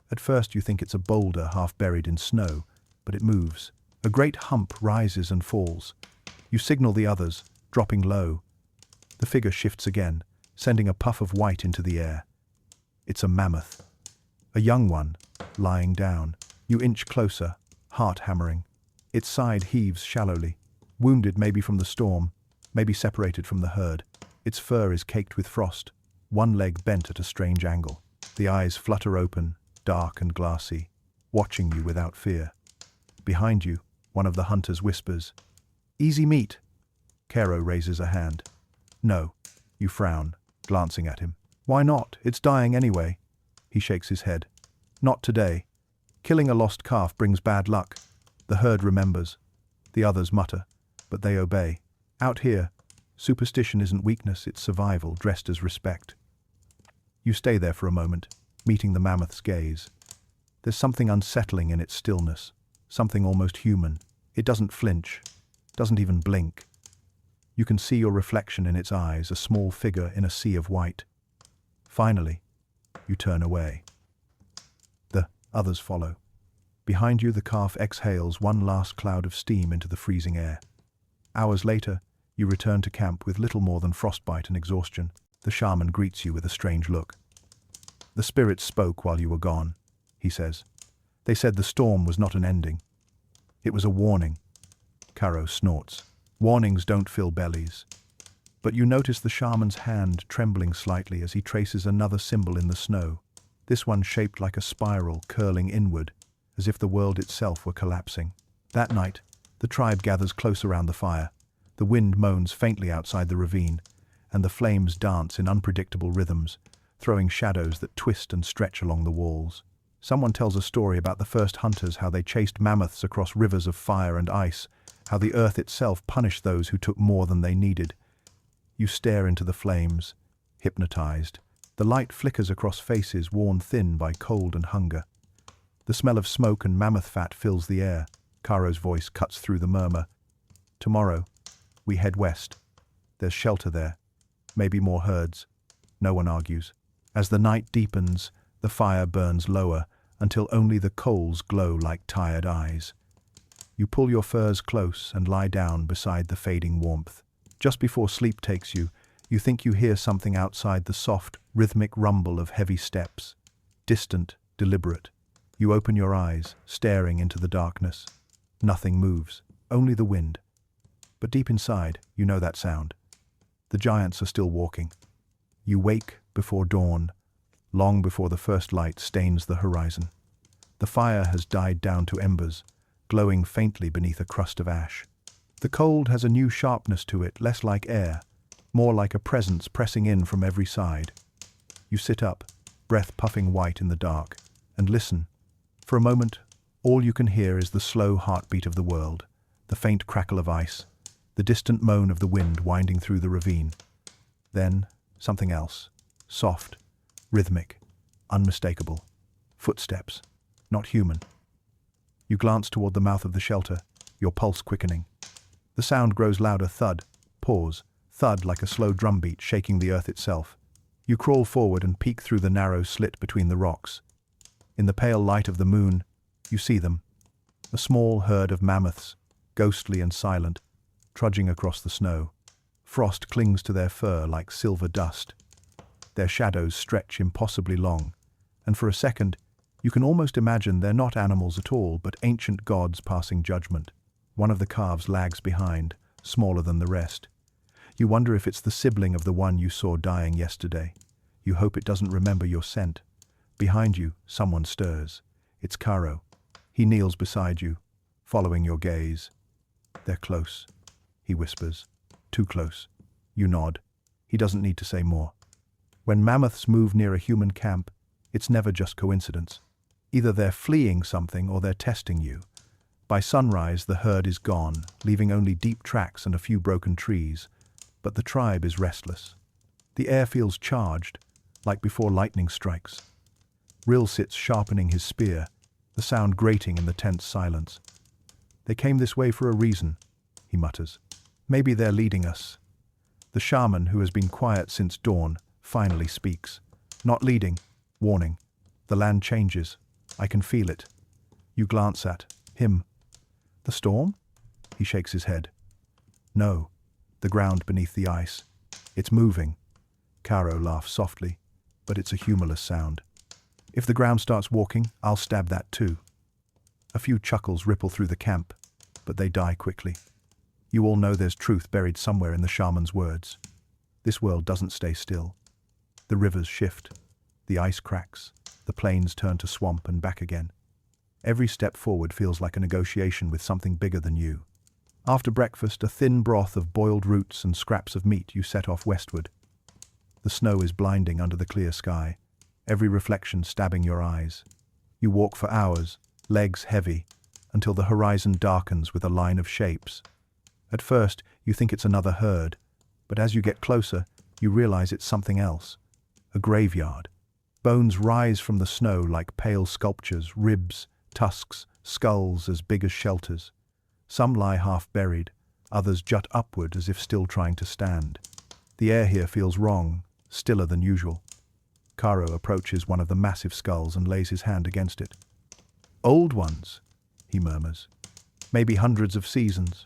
At first you think it's a boulder half buried in snow, but it moves. A great hump rises and falls. You signal the others, dropping low. The figure shifts again, sending a puff of white into the air. It's a mammoth. A young one, lying down. You inch closer, heart hammering. Its side heaves shallowly, wounded maybe from the storm, maybe separated from the herd. Its fur is caked with frost, one leg bent at a strange angle. The eyes flutter open, dark and glassy, watching you without fear. Behind you, one of the hunters whispers, "Easy meat." Caro raises a hand. "No." You frown, glancing at him. "Why not? It's dying anyway." He shakes his head. "Not today. Killing a lost calf brings bad luck." The herd remembers. The others mutter, but they obey. Out here, superstition isn't weakness, it's survival dressed as respect. You stay there for a moment, meeting the mammoth's gaze. There's something unsettling in its stillness, something almost human. It doesn't flinch, doesn't even blink. You can see your reflection in its eyes, a small figure in a sea of white. Finally, you turn away. The others follow. Behind you, the calf exhales one last cloud of steam into the freezing air. Hours later, you return to camp with little more than frostbite and exhaustion. The shaman greets you with a strange look. "The spirits spoke while you were gone," he says. "They said the storm was not an ending. It was a warning." Caro snorts. Warnings don't fill bellies. But you notice the shaman's hand trembling slightly as he traces another symbol in the snow, this one shaped like a spiral curling inward, as if the world itself were collapsing. That night, the tribe gathers close around the fire. The wind moans faintly outside the ravine, and the flames dance in unpredictable rhythms, throwing shadows that twist and stretch along the walls. Someone tells a story about the first hunters, how they chased mammoths across rivers of fire and ice, how the earth itself punished those who took more than they needed. You stare into the flames, hypnotized. The light flickers across faces worn thin by cold and hunger. The smell of smoke and mammoth fat fills the air. Caro's voice cuts through the murmur. "Tomorrow, we head west. There's shelter there. Maybe more herds." No one argues. As the night deepens, the fire burns lower until only the coals glow like tired eyes. You pull your furs close and lie down beside the fading warmth. Just before sleep takes you, you think you hear something outside, the soft, rhythmic rumble of heavy steps. Distant, deliberate. You open your eyes, staring into the darkness. Nothing moves, only the wind. But deep inside, you know that sound. The giants are still walking. You wake before dawn, long before the first light stains the horizon. The fire has died down to embers, glowing faintly beneath a crust of ash. The cold has a new sharpness to it, less like air, more like a presence pressing in from every side. You sit up, breath puffing white in the dark, and listen. For a moment, all you can hear is the slow heartbeat of the world, the faint crackle of ice, the distant moan of the wind winding through the ravine. Then, something else, soft, rhythmic, unmistakable. Footsteps, not human. You glance toward the mouth of the shelter, your pulse quickening. The sound grows louder, thud, pause, thud like a slow drumbeat shaking the earth itself. You crawl forward and peek through the narrow slit between the rocks. In the pale light of the moon, you see them. A small herd of mammoths, ghostly and silent, trudging across the snow. Frost clings to their fur like silver dust. Their shadows stretch impossibly long, and for a second, you can almost imagine they're not animals at all, but ancient gods passing judgment. One of the calves lags behind, smaller than the rest. You wonder if it's the sibling of the one you saw dying yesterday. You hope it doesn't remember your scent. Behind you, someone stirs. It's Caro. He kneels beside you, following your gaze. "They're close," he whispers. "Too close." You nod. He doesn't need to say more. When mammoths move near a human camp, it's never just coincidence. Either they're fleeing something or they're testing you. By sunrise, the herd is gone, leaving only deep tracks and a few broken trees. But the tribe is restless. The air feels charged, like before lightning strikes. Rill sits sharpening his spear, the sound grating in the tense silence. "They came this way for a reason," he mutters. "Maybe they're leading us." The shaman, who has been quiet since dawn, finally speaks. "Not leading, warning. The land changes. I can feel it." You glance at him. "The storm?" He shakes his head. "No, the ground beneath the ice. It's moving." Caro laughs softly, but it's a humorless sound. "If the ground starts walking, I'll stab that too." A few chuckles ripple through the camp, but they die quickly. You all know there's truth buried somewhere in the shaman's words. This world doesn't stay still. The rivers shift, the ice cracks, the The plains turn to swamp and back again. Every step forward feels like a negotiation with something bigger than you. After breakfast, a thin broth of boiled roots and scraps of meat, you set off westward. The snow is blinding under the clear sky, every reflection stabbing your eyes. You walk for hours, legs heavy, until the horizon darkens with a line of shapes. At first, you think it's another herd, but as you get closer, you realize it's something else. A graveyard. Bones rise from the snow like pale sculptures, ribs, tusks, skulls as big as shelters. Some lie half-buried, others jut upward as if still trying to stand. The air here feels wrong, stiller than usual. Caro approaches one of the massive skulls and lays his hand against it. "Old ones," he murmurs. "Maybe hundreds of seasons."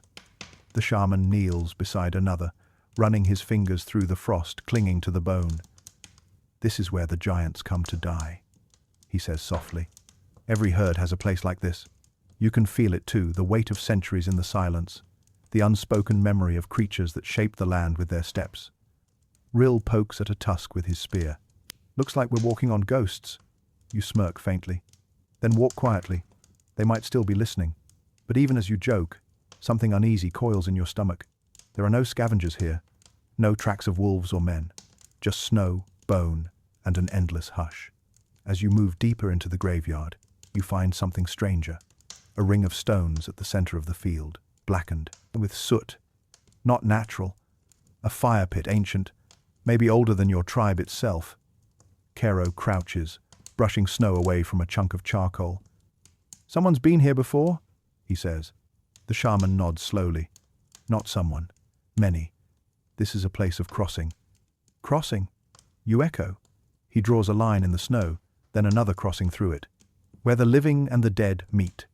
The shaman kneels beside another, running his fingers through the frost, clinging to the bone. "This is where the giants come to die," he says softly. "Every herd has a place like this. You can feel it too, the weight of centuries in the silence, the unspoken memory of creatures that shaped the land with their steps." Rill pokes at a tusk with his spear. "Looks like we're walking on ghosts." You smirk faintly. Then walk quietly. They might still be listening. But even as you joke, something uneasy coils in your stomach. There are no scavengers here, no tracks of wolves or men, just snow, bone, and an endless hush. As you move deeper into the graveyard, you find something stranger. A ring of stones at the center of the field, blackened, with soot. Not natural. A fire pit, ancient, maybe older than your tribe itself. Caro crouches, brushing snow away from a chunk of charcoal. "Someone's been here before?" he says. The shaman nods slowly. "Not someone. Many. This is a place of crossing." "Crossing?" You echo. He draws a line in the snow, then another crossing through it. "Where the living and the dead meet.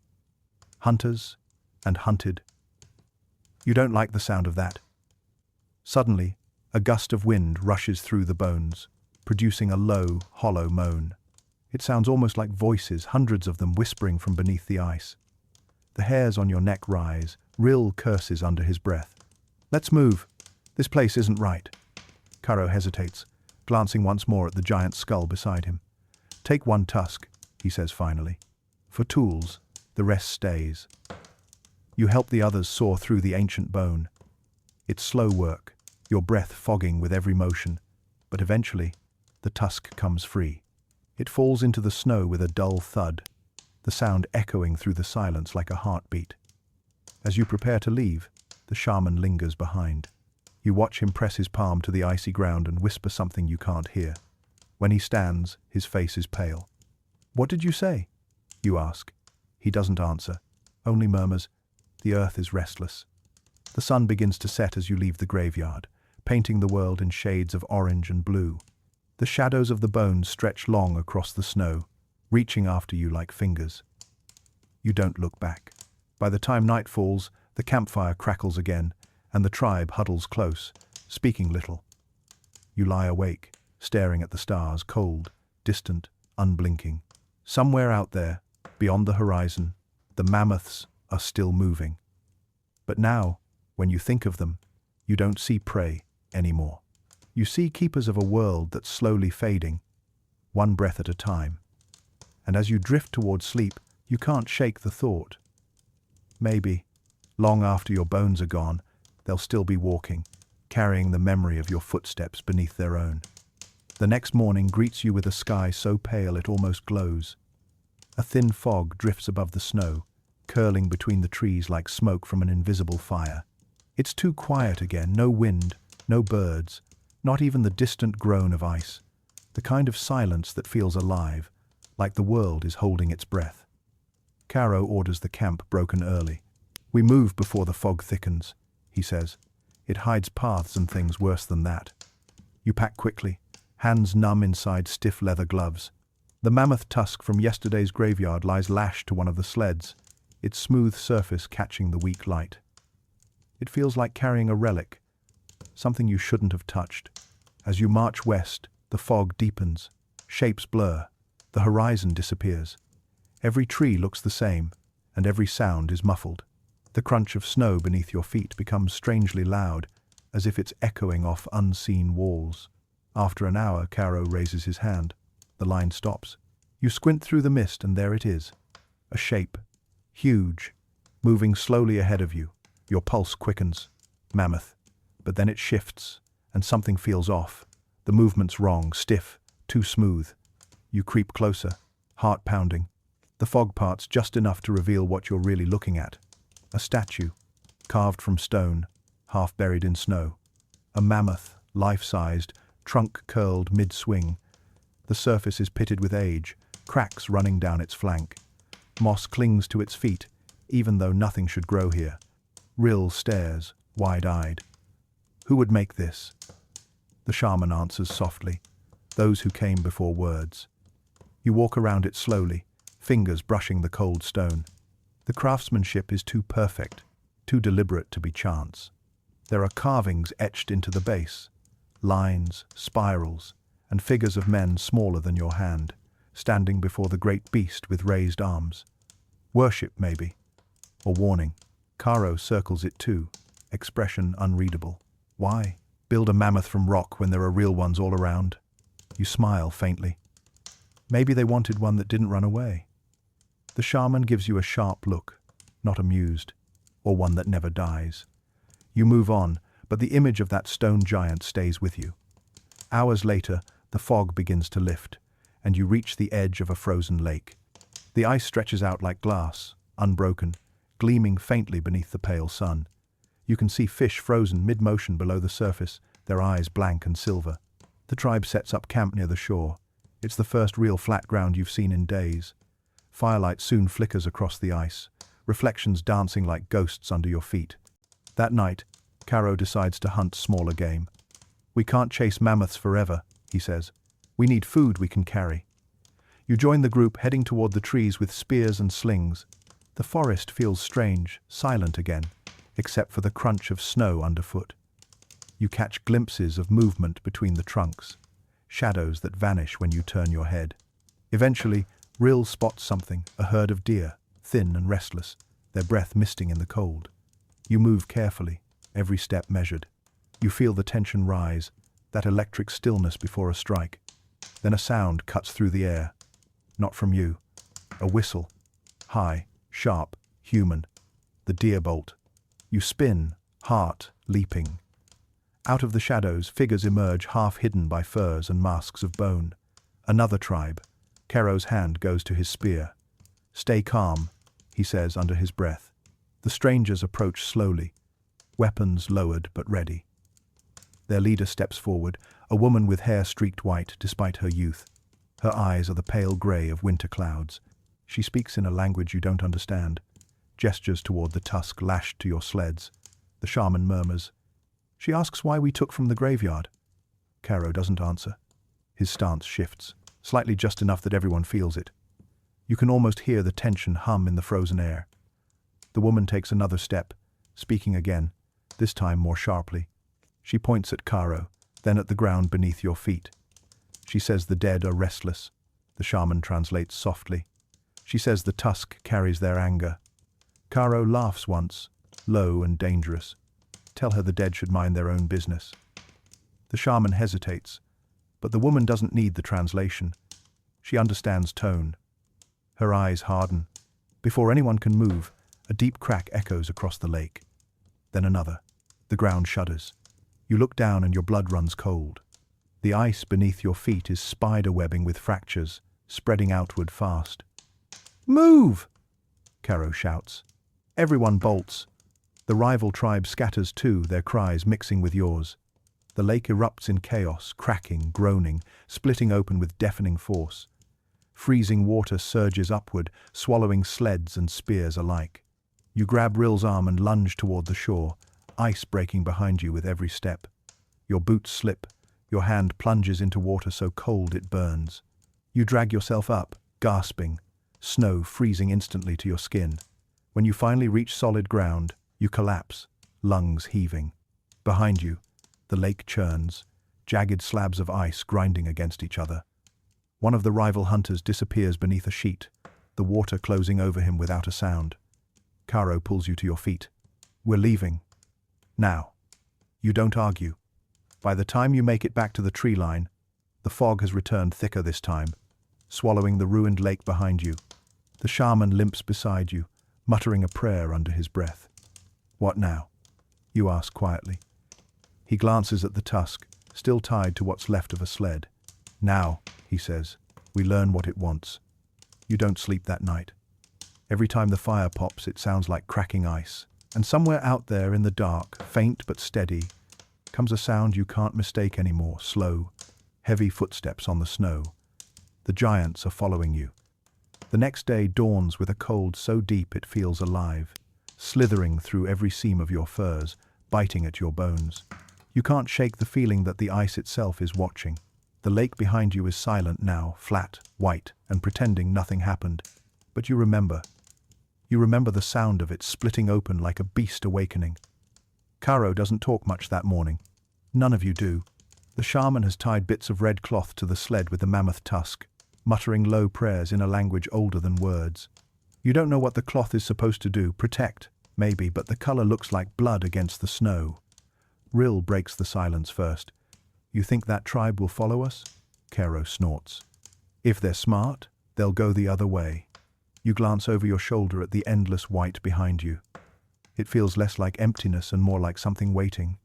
Hunters and hunted." You don't like the sound of that. Suddenly, a gust of wind rushes through the bones, producing a low, hollow moan. It sounds almost like voices, hundreds of them whispering from beneath the ice. The hairs on your neck rise. Rill curses under his breath. "Let's move. This place isn't right." Caro hesitates, glancing once more at the giant skull beside him. "Take one tusk," he says finally. "For tools, the rest stays." You help the others saw through the ancient bone. It's slow work, your breath fogging with every motion, but eventually, the tusk comes free. It falls into the snow with a dull thud, the sound echoing through the silence like a heartbeat. As you prepare to leave, the shaman lingers behind. You watch him press his palm to the icy ground and whisper something you can't hear. When he stands, his face is pale. "What did you say?" you ask. He doesn't answer, only murmurs, "The earth is restless." The sun begins to set as you leave the graveyard, painting the world in shades of orange and blue. The shadows of the bones stretch long across the snow, reaching after you like fingers. You don't look back. By the time night falls, the campfire crackles again, and the tribe huddles close, speaking little. You lie awake, staring at the stars, cold, distant, unblinking. Somewhere out there, beyond the horizon, the mammoths are still moving. But now, when you think of them, you don't see prey anymore. You see keepers of a world that's slowly fading, one breath at a time. And as you drift towards sleep, you can't shake the thought. Maybe, long after your bones are gone, they'll still be walking, carrying the memory of your footsteps beneath their own. The next morning greets you with a sky so pale it almost glows. A thin fog drifts above the snow, curling between the trees like smoke from an invisible fire. It's too quiet again, no wind, no birds, not even the distant groan of ice. The kind of silence that feels alive, like the world is holding its breath. Caro orders the camp broken early. "We move before the fog thickens," he says. "It hides paths and things worse than that." You pack quickly, hands numb inside stiff leather gloves. The mammoth tusk from yesterday's graveyard lies lashed to one of the sleds, its smooth surface catching the weak light. It feels like carrying a relic, something you shouldn't have touched. As you march west, the fog deepens, shapes blur, the horizon disappears. Every tree looks the same, and every sound is muffled. The crunch of snow beneath your feet becomes strangely loud, as if it's echoing off unseen walls. After an hour, Caro raises his hand. The line stops. You squint through the mist and there it is. A shape. Huge. Moving slowly ahead of you. Your pulse quickens. Mammoth. But then it shifts, and something feels off. The movement's wrong, stiff, too smooth. You creep closer, heart pounding. The fog parts just enough to reveal what you're really looking at. A statue, carved from stone, half buried in snow. A mammoth, life-sized, trunk curled mid-swing. The surface is pitted with age, cracks running down its flank. Moss clings to its feet, even though nothing should grow here. Rill stares, wide-eyed. Who would make this? The shaman answers softly. Those who came before words. You walk around it slowly, fingers brushing the cold stone. The craftsmanship is too perfect, too deliberate to be chance. There are carvings etched into the base, lines, spirals, and figures of men smaller than your hand, standing before the great beast with raised arms. Worship, maybe, or warning. Caro circles it too, expression unreadable. Why build a mammoth from rock when there are real ones all around? You smile faintly. Maybe they wanted one that didn't run away. The shaman gives you a sharp look, not amused, or one that never dies. You move on, but the image of that stone giant stays with you. Hours later, the fog begins to lift, and you reach the edge of a frozen lake. The ice stretches out like glass, unbroken, gleaming faintly beneath the pale sun. You can see fish frozen mid-motion below the surface, their eyes blank and silver. The tribe sets up camp near the shore. It's the first real flat ground you've seen in days. Firelight soon flickers across the ice, reflections dancing like ghosts under your feet. That night, Caro decides to hunt smaller game. We can't chase mammoths forever, he says. We need food we can carry. You join the group heading toward the trees with spears and slings. The forest feels strange, silent again, except for the crunch of snow underfoot. You catch glimpses of movement between the trunks, shadows that vanish when you turn your head. Eventually, Rill spots something, a herd of deer, thin and restless, their breath misting in the cold. You move carefully, every step measured. You feel the tension rise, that electric stillness before a strike. Then a sound cuts through the air. Not from you. A whistle. High, sharp, human. The deer bolt. You spin, heart leaping. Out of the shadows, figures emerge half hidden by furs and masks of bone. Another tribe. Caro's hand goes to his spear. Stay calm, he says under his breath. The strangers approach slowly, weapons lowered but ready. Their leader steps forward, a woman with hair streaked white despite her youth. Her eyes are the pale grey of winter clouds. She speaks in a language you don't understand, gestures toward the tusk lashed to your sleds. The shaman murmurs. She asks why we took from the graveyard. Caro doesn't answer. His stance shifts, slightly just enough that everyone feels it. You can almost hear the tension hum in the frozen air. The woman takes another step, speaking again, this time more sharply. She points at Caro, then at the ground beneath your feet. She says the dead are restless. The shaman translates softly. She says the tusk carries their anger. Caro laughs once, low and dangerous. Tell her the dead should mind their own business. The shaman hesitates, but the woman doesn't need the translation. She understands tone. Her eyes harden. Before anyone can move, a deep crack echoes across the lake. Then another. The ground shudders. You look down and your blood runs cold. The ice beneath your feet is spider webbing with fractures, spreading outward fast. Move! Caro shouts. Everyone bolts. The rival tribe scatters too, their cries mixing with yours. The lake erupts in chaos, cracking, groaning, splitting open with deafening force. Freezing water surges upward, swallowing sleds and spears alike. You grab Rill's arm and lunge toward the shore, ice breaking behind you with every step. Your boots slip, your hand plunges into water so cold it burns. You drag yourself up, gasping, snow freezing instantly to your skin. When you finally reach solid ground, you collapse, lungs heaving. Behind you, the lake churns, jagged slabs of ice grinding against each other. One of the rival hunters disappears beneath a sheet, the water closing over him without a sound. Caro pulls you to your feet. We're leaving. Now. You don't argue. By the time you make it back to the tree line, the fog has returned thicker this time. swallowing the ruined lake behind you. The shaman limps beside you, muttering a prayer under his breath. What now? You ask quietly. He glances at the tusk, still tied to what's left of a sled. Now, he says, we learn what it wants. You don't sleep that night. Every time the fire pops, it sounds like cracking ice. And somewhere out there in the dark, faint but steady, comes a sound you can't mistake anymore, slow, heavy footsteps on the snow. The giants are following you. The next day dawns with a cold so deep it feels alive, slithering through every seam of your furs, biting at your bones. You can't shake the feeling that the ice itself is watching. The lake behind you is silent now, flat, white, and pretending nothing happened. But you remember. You remember the sound of it splitting open like a beast awakening. Caro doesn't talk much that morning. None of you do. The shaman has tied bits of red cloth to the sled with the mammoth tusk, muttering low prayers in a language older than words. You don't know what the cloth is supposed to do, protect, maybe, but the color looks like blood against the snow. Rill breaks the silence first. You think that tribe will follow us? Caro snorts. If they're smart, they'll go the other way. You glance over your shoulder at the endless white behind you. It feels less like emptiness and more like something waiting.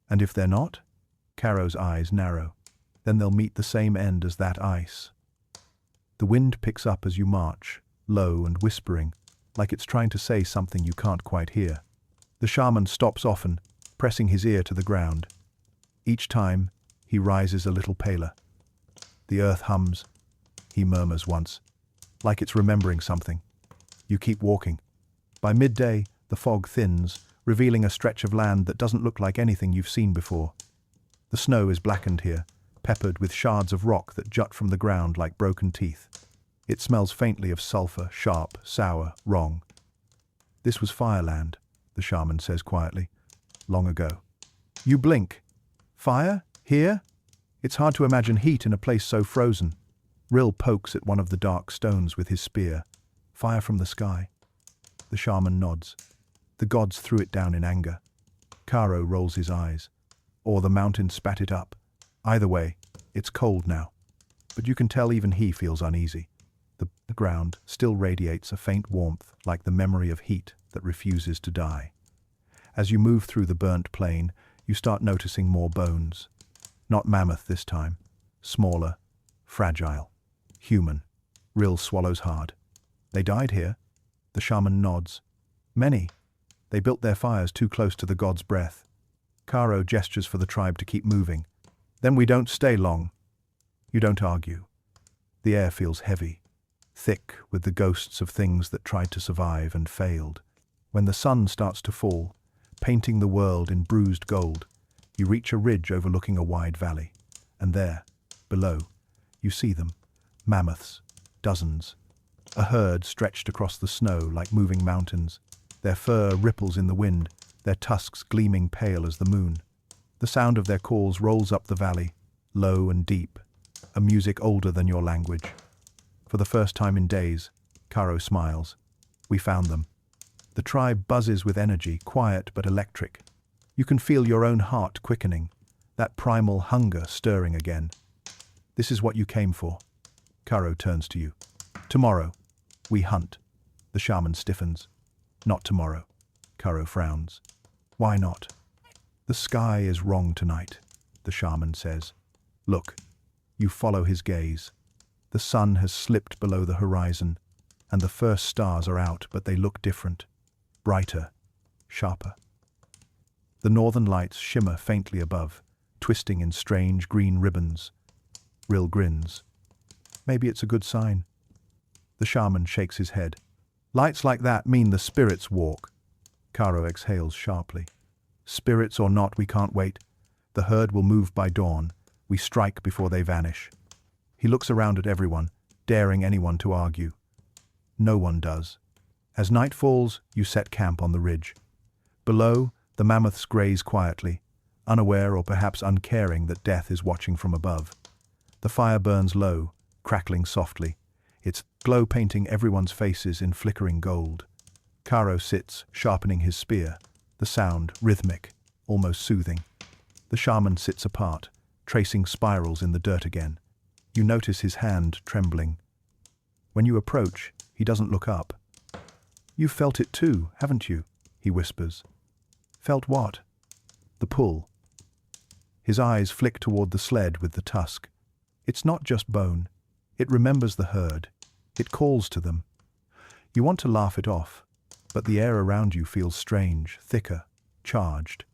And if they're not? Caro's eyes narrow. Then they'll meet the same end as that ice. The wind picks up as you march, low and whispering, like it's trying to say something you can't quite hear. The shaman stops often, pressing his ear to the ground. Each time, he rises a little paler. The earth hums, he murmurs once, like it's remembering something. You keep walking. By midday, the fog thins, revealing a stretch of land that doesn't look like anything you've seen before. The snow is blackened here, peppered with shards of rock that jut from the ground like broken teeth. It smells faintly of sulfur, sharp, sour, wrong. This was Fireland, the shaman says quietly. Long ago. You blink. Fire? Here? It's hard to imagine heat in a place so frozen. Rill pokes at one of the dark stones with his spear. Fire from the sky. The shaman nods. The gods threw it down in anger. Caro rolls his eyes. Or the mountain spat it up. Either way, it's cold now. But you can tell even he feels uneasy. The ground still radiates a faint warmth, like the memory of heat that refuses to die. As you move through the burnt plain, you start noticing more bones. Not mammoth this time. Smaller, fragile, human. Rill swallows hard. They died here? The shaman nods. Many. They built their fires too close to the god's breath. Caro gestures for the tribe to keep moving. Then we don't stay long. You don't argue. The air feels heavy, thick with the ghosts of things that tried to survive and failed. When the sun starts to fall, painting the world in bruised gold, you reach a ridge overlooking a wide valley. And there, below, you see them, mammoths, dozens. A herd stretched across the snow like moving mountains. Their fur ripples in the wind, their tusks gleaming pale as the moon. The sound of their calls rolls up the valley, low and deep, a music older than your language. For the first time in days, Caro smiles. We found them. The tribe buzzes with energy, quiet but electric. You can feel your own heart quickening, that primal hunger stirring again. This is what you came for. Caro turns to you. Tomorrow, we hunt. The shaman stiffens. Not tomorrow. Caro frowns. Why not? The sky is wrong tonight, the shaman says. Look, you follow his gaze. The sun has slipped below the horizon, and the first stars are out, but they look different. Brighter, sharper. The northern lights shimmer faintly above, twisting in strange green ribbons. Rill grins. Maybe it's a good sign. The shaman shakes his head. Lights like that mean the spirits walk. Caro exhales sharply. Spirits or not, we can't wait. The herd will move by dawn. We strike before they vanish. He looks around at everyone, daring anyone to argue. No one does. As night falls, you set camp on the ridge. Below, the mammoths graze quietly, unaware or perhaps uncaring that death is watching from above. The fire burns low, crackling softly, its glow painting everyone's faces in flickering gold. Caro sits, sharpening his spear, the sound rhythmic, almost soothing. The shaman sits apart, tracing spirals in the dirt again. You notice his hand trembling. When you approach, he doesn't look up. "You've felt it too, haven't you?" he whispers. "Felt what?" "The pull." His eyes flick toward the sled with the tusk. It's not just bone. It remembers the herd. It calls to them. You want to laugh it off, but the air around you feels strange, thicker, charged.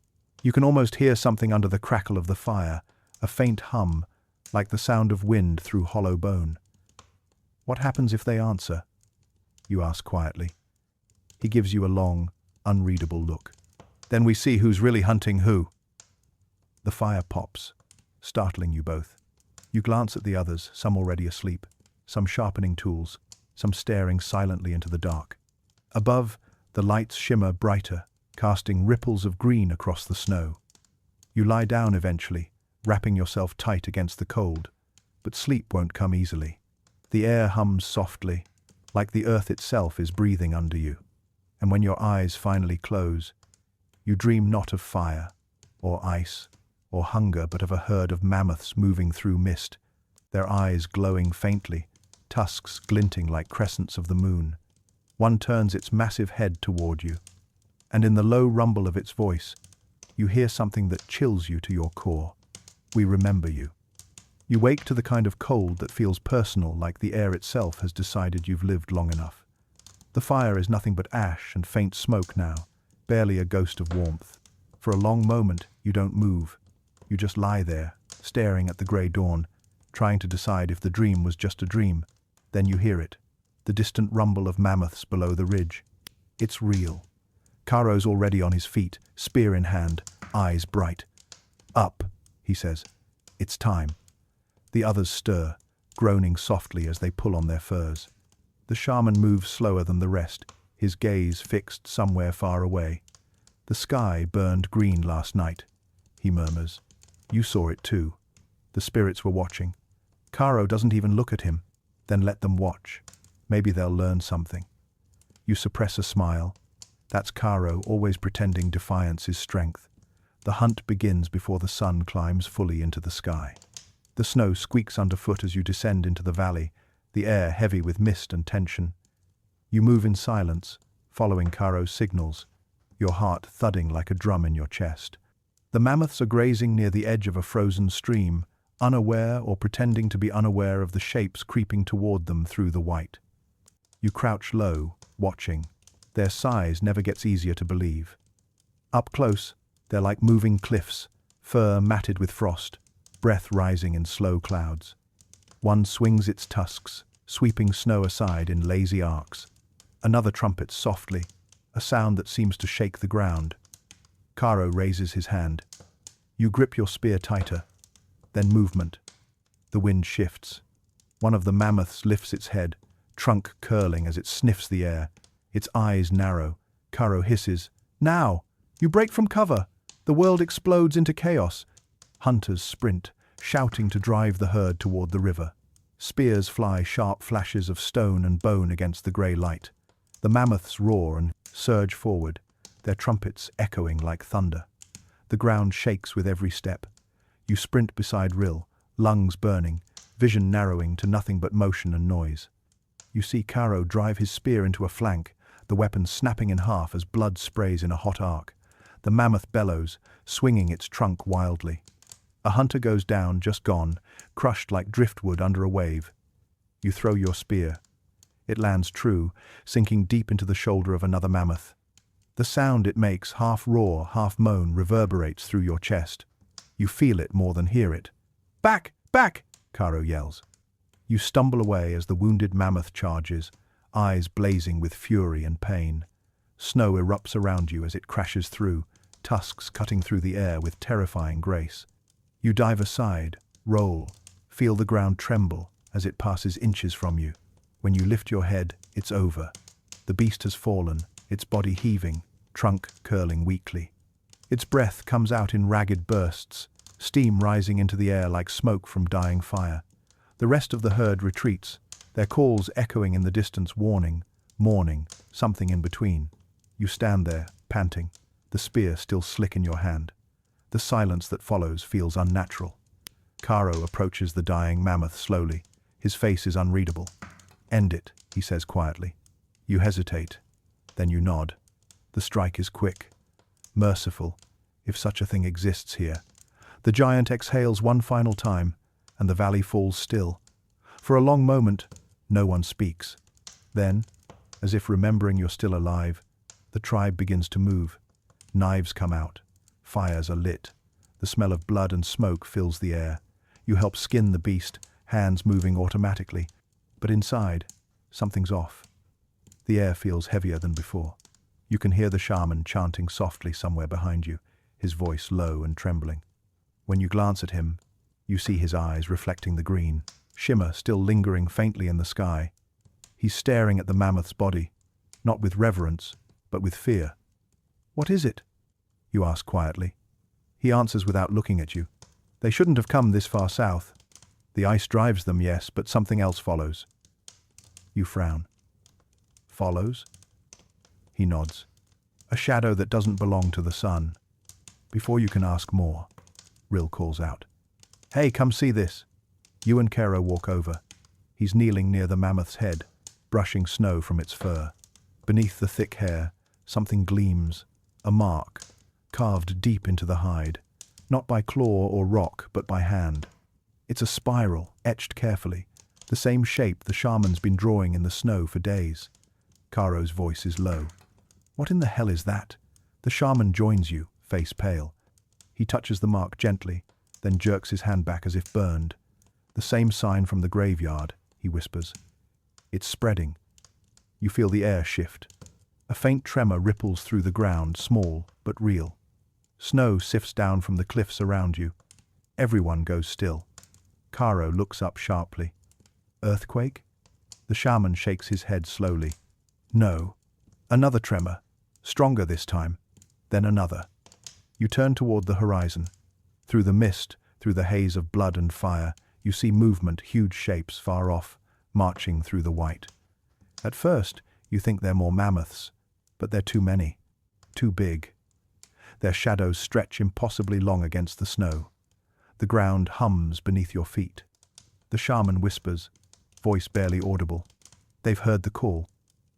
You can almost hear something under the crackle of the fire, a faint hum, like the sound of wind through hollow bone. "What happens if they answer?" you ask quietly. He gives you a long, unreadable look. "Then we see who's really hunting who." The fire pops, startling you both. You glance at the others, some already asleep, some sharpening tools, some staring silently into the dark. Above, the lights shimmer brighter, casting ripples of green across the snow. You lie down eventually, wrapping yourself tight against the cold, but sleep won't come easily. The air hums softly, like the earth itself is breathing under you. And when your eyes finally close, you dream not of fire, or ice, or hunger, but of a herd of mammoths moving through mist, their eyes glowing faintly, tusks glinting like crescents of the moon. One turns its massive head toward you, and in the low rumble of its voice, you hear something that chills you to your core. "We remember you." You wake to the kind of cold that feels personal, like the air itself has decided you've lived long enough. The fire is nothing but ash and faint smoke now, barely a ghost of warmth. For a long moment, you don't move. You just lie there, staring at the grey dawn, trying to decide if the dream was just a dream. Then you hear it, the distant rumble of mammoths below the ridge. It's real. Caro's already on his feet, spear in hand, eyes bright. "Up," he says. "It's time." The others stir, groaning softly as they pull on their furs. The shaman moves slower than the rest, his gaze fixed somewhere far away. "The sky burned green last night," he murmurs. "You saw it too. The spirits were watching." Caro doesn't even look at him. Then let them watch. Maybe they'll learn something. You suppress a smile. That's Caro, always pretending defiance is strength. The hunt begins before the sun climbs fully into the sky. The snow squeaks underfoot as you descend into the valley, the air heavy with mist and tension. You move in silence, following Caro's signals, your heart thudding like a drum in your chest. The mammoths are grazing near the edge of a frozen stream, unaware or pretending to be unaware of the shapes creeping toward them through the white. You crouch low, watching. Their size never gets easier to believe. Up close, they're like moving cliffs, fur matted with frost, breath rising in slow clouds. One swings its tusks, sweeping snow aside in lazy arcs. Another trumpets softly, a sound that seems to shake the ground. Caro raises his hand. You grip your spear tighter. Then movement. The wind shifts. One of the mammoths lifts its head, trunk curling as it sniffs the air. Its eyes narrow. Caro hisses, "Now! You break from cover!" The world explodes into chaos. Hunters sprint, shouting to drive the herd toward the river. Spears fly sharp flashes of stone and bone against the grey light. The mammoths roar and surge forward, their trumpets echoing like thunder. The ground shakes with every step. You sprint beside Rill, lungs burning, vision narrowing to nothing but motion and noise. You see Caro drive his spear into a flank, the weapon snapping in half as blood sprays in a hot arc. The mammoth bellows, swinging its trunk wildly. A hunter goes down, just gone, crushed like driftwood under a wave. You throw your spear. It lands true, sinking deep into the shoulder of another mammoth. The sound it makes, half roar, half moan, reverberates through your chest. You feel it more than hear it. "Back! Back!" Caro yells. You stumble away as the wounded mammoth charges, eyes blazing with fury and pain. Snow erupts around you as it crashes through, tusks cutting through the air with terrifying grace. You dive aside, roll, feel the ground tremble as it passes inches from you. When you lift your head, it's over. The beast has fallen, its body heaving, trunk curling weakly. Its breath comes out in ragged bursts, steam rising into the air like smoke from dying fire. The rest of the herd retreats, their calls echoing in the distance, warning, mourning, something in between. You stand there, panting, the spear still slick in your hand. The silence that follows feels unnatural. Karo approaches the dying mammoth slowly. His face is unreadable. "End it," he says quietly. You hesitate. Then you nod. The strike is quick. Merciful, if such a thing exists here. The giant exhales one final time, and the valley falls still. For a long moment, no one speaks. Then, as if remembering you're still alive, the tribe begins to move. Knives come out. Fires are lit. The smell of blood and smoke fills the air. You help skin the beast, hands moving automatically. But inside, something's off. The air feels heavier than before. You can hear the shaman chanting softly somewhere behind you, his voice low and trembling. When you glance at him, you see his eyes reflecting the green, shimmer still lingering faintly in the sky. He's staring at the mammoth's body, not with reverence, but with fear. "What is it?" you ask quietly. He answers without looking at you. "They shouldn't have come this far south. The ice drives them, yes, but something else follows." You frown. "Follows?" He nods. "A shadow that doesn't belong to the sun." Before you can ask more, Rill calls out, "Hey, come see this." You and Kero walk over. He's kneeling near the mammoth's head, brushing snow from its fur. Beneath the thick hair, something gleams, a mark, carved deep into the hide, not by claw or rock, but by hand. It's a spiral, etched carefully, the same shape the shaman's been drawing in the snow for days. Karo's voice is low. "What in the hell is that?" The shaman joins you, face pale. He touches the mark gently, then jerks his hand back as if burned. "The same sign from the graveyard," he whispers. "It's spreading." You feel the air shift. A faint tremor ripples through the ground, small but real. Snow sifts down from the cliffs around you. Everyone goes still. Karo looks up sharply. "Earthquake?" The shaman shakes his head slowly. "No." Another tremor, stronger this time, then another. You turn toward the horizon. Through the mist, through the haze of blood and fire, you see movement, huge shapes far off, marching through the white. At first, you think they're more mammoths, but they're too many, too big. Their shadows stretch impossibly long against the snow. The ground hums beneath your feet. The shaman whispers, voice barely audible. They've heard the call.